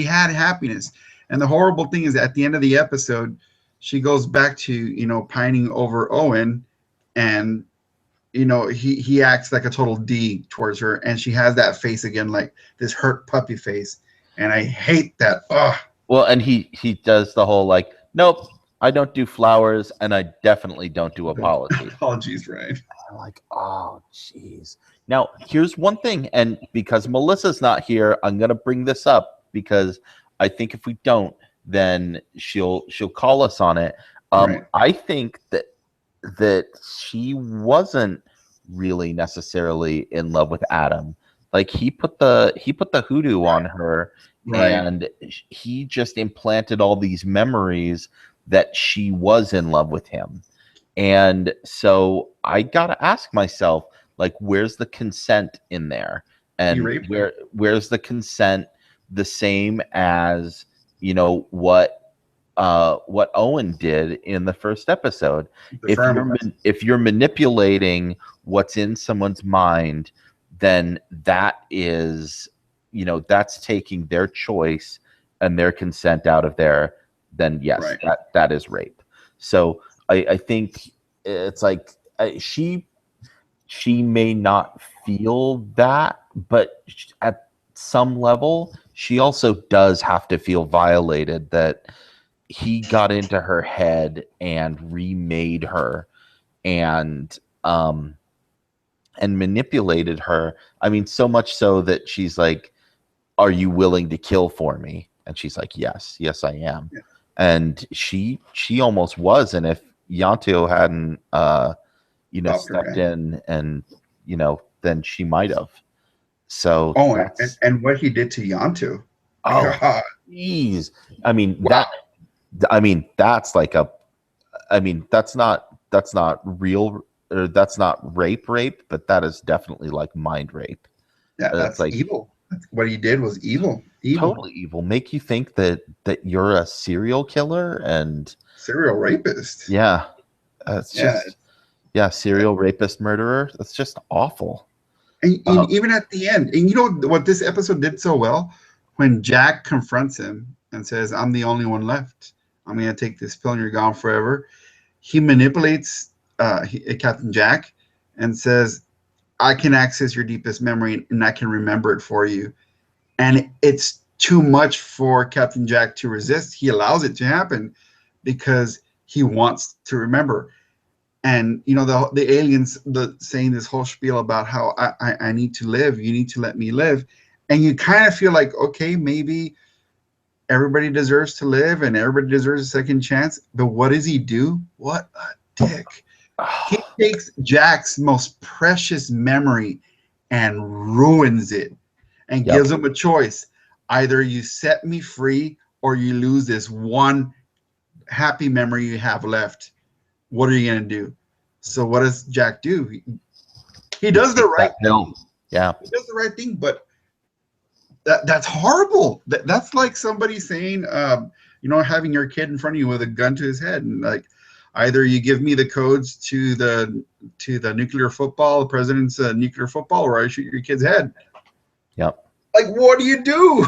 had happiness. And the horrible thing is, at the end of the episode, she goes back to pining over Owen, and he acts like a total D towards her, and she has that face again, like this hurt puppy face, and I hate that. Ugh. Well, and he does the whole like, nope, I don't do flowers, and I definitely don't do apology. Apologies, right? I'm like, oh, jeez. Now, here's one thing, and because Melissa's not here, I'm gonna bring this up because I think if we don't, then she'll call us on it. Right. I think that she wasn't really necessarily in love with Adam. Like he put the hoodoo on her, Right. and he just implanted all these memories that she was in love with him. And so I gotta ask myself, like, where's the consent in there? He And raped her. where's the consent the same as, what Owen did in the first episode? The If firm. if you're manipulating what's in someone's mind, then that is, that's taking their choice and their consent out of there. Then yes, Right. that is rape. So I think it's like she may not feel that, but at some level, she also does have to feel violated that he got into her head and remade her and um and manipulated her. I mean, so much so that she's like, "Are you willing to kill for me?" And she's like, "Yes, I am." Yeah. And she almost was, and if Yanto hadn't Stopped her. stepped in, and then she might have. So Oh, and, that's and what he did to Yantu. Oh, God. jeez. I mean Wow. that's like a. I mean that's not real or that's not rape, but that is definitely like mind rape. Yeah, It's that's like evil. What he did was evil. Evil. totally evil. Make you think that you're a serial killer and Serial rapist. yeah, it's Yeah. just yeah, serial rapist murderer. That's just awful. And Uh, even at the end, and you know what this episode did so well? When Jack confronts him and says, I'm the only one left. I'm going to take this pill and you're gone forever. He manipulates Captain Jack and says, I can access your deepest memory and I can remember it for you. And it's too much for Captain Jack to resist. He allows it to happen because he wants to remember. And you know the aliens saying this whole spiel about how I need to live, you need to let me live, and you kind of feel like, okay, maybe everybody deserves to live and everybody deserves a second chance. But what does he do? What a dick. He takes Jack's most precious memory and ruins it and yep. gives him a choice. Either you set me free or you lose this one happy memory you have left. What are you going to do? So what does Jack do? He does the Take right that thing. pill. Yeah. He does the right thing, but that's horrible. That's like somebody saying, having your kid in front of you with a gun to his head, and like, either you give me the codes to the nuclear football, the president's nuclear football, or I shoot your kid's head. Yep. Like, what do you do?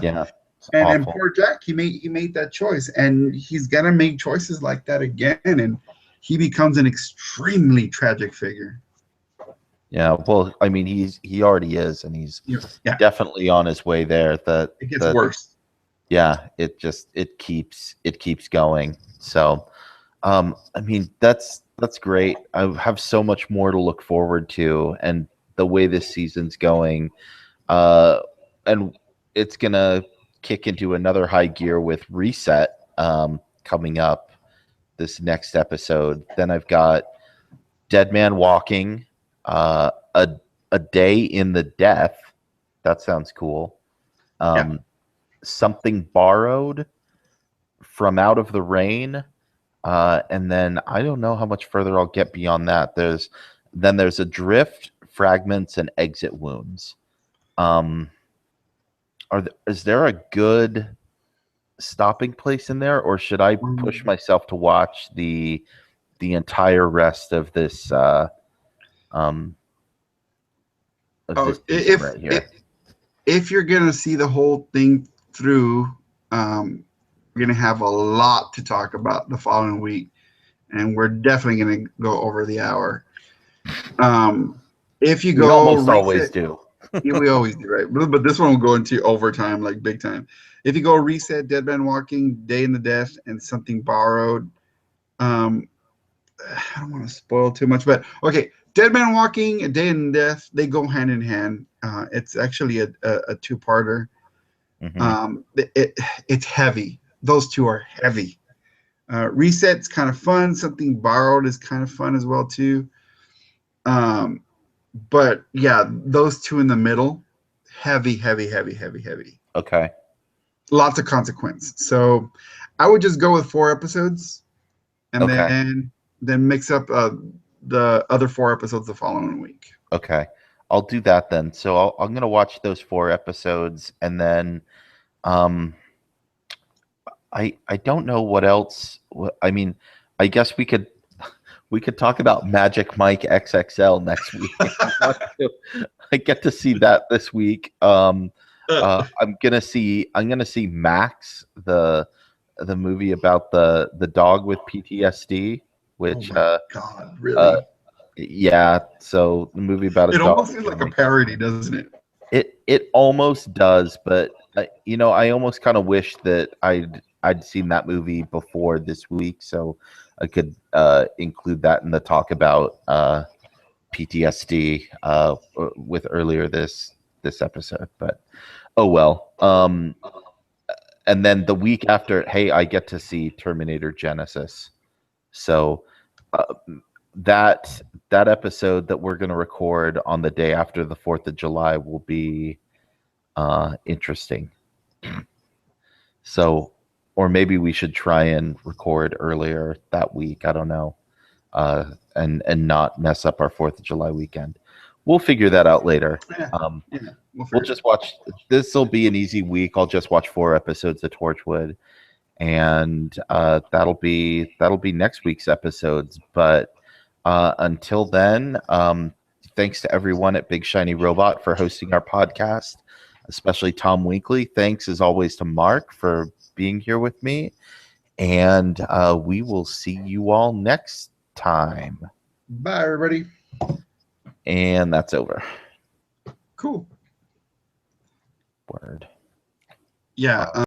Yeah. It's And awful. poor Jack, he made that choice, and he's gonna make choices like that again, and he becomes an extremely tragic figure. Yeah. Well, I mean, he already is, and he's Yeah, definitely on his way there. it gets That worse. yeah, it keeps going. So, I mean, that's great. I have so much more to look forward to, and the way this season's going, uh, and it's gonna kick into another high gear with Reset, coming up this next episode. Then I've got Dead Man Walking, a day in the death. That sounds cool. Yeah. Um, Something borrowed from Out of the Rain, and then I don't know how much further I'll get beyond that. There's Adrift, Fragments, and Exit Wounds. Um, is there a good stopping place in there, or should I push myself to watch the entire rest um, of Oh, this season right here? if you're gonna see the whole thing through, we're gonna have a lot to talk about the following week, and we're definitely gonna go over the hour. If you We go almost always reset, do. yeah, we always do, right? But this one will go into overtime, like big time. If you go reset, Dead Man Walking, Day in the Death, and Something Borrowed, um, I don't want to spoil too much, but okay, Dead Man Walking, A Day in Death, they go hand in hand. It's actually a two-parter. Hmm. It's heavy. Those two are heavy. Reset's kind of fun. Something Borrowed is kind of fun as well too. Um, but yeah, those two in the middle, heavy, heavy, heavy, heavy, heavy. Okay. Lots of consequence. So I would just go with 4 episodes and Okay. then mix up the other 4 episodes the following week. Okay. I'll do that then. So I'm gonna watch those 4 episodes, and then um, I don't know what else. I mean, I guess we could talk about Magic Mike XXL next week. If you want to. I get to see that this week. I'm gonna see Max, the movie about the dog with PTSD, Oh which my God, uh really? yeah, so the movie about a It dog almost feels like a family. parody, doesn't it? It almost does, but I almost kind of wish that I'd seen that movie before this week, so I could include that in the talk about PTSD with earlier this episode. But oh well. And then the week after, hey, I get to see Terminator Genesis. So uh, that episode that we're going to record on the day after the 4th of July will be interesting. So, or maybe we should try and record earlier that week. I don't know, and not mess up our 4th of July weekend. We'll figure that out later. Yeah, Um, yeah, we'll we'll figure just watch. This will be an easy week. I'll just watch 4 episodes of Torchwood, and that'll be next week's episodes. But until then, thanks to everyone at Big Shiny Robot for hosting our podcast, especially Tom Winkley. Thanks as always to Mark for being here with me, and we will see you all next time. Bye, everybody. And that's over. Cool. Word. Yeah.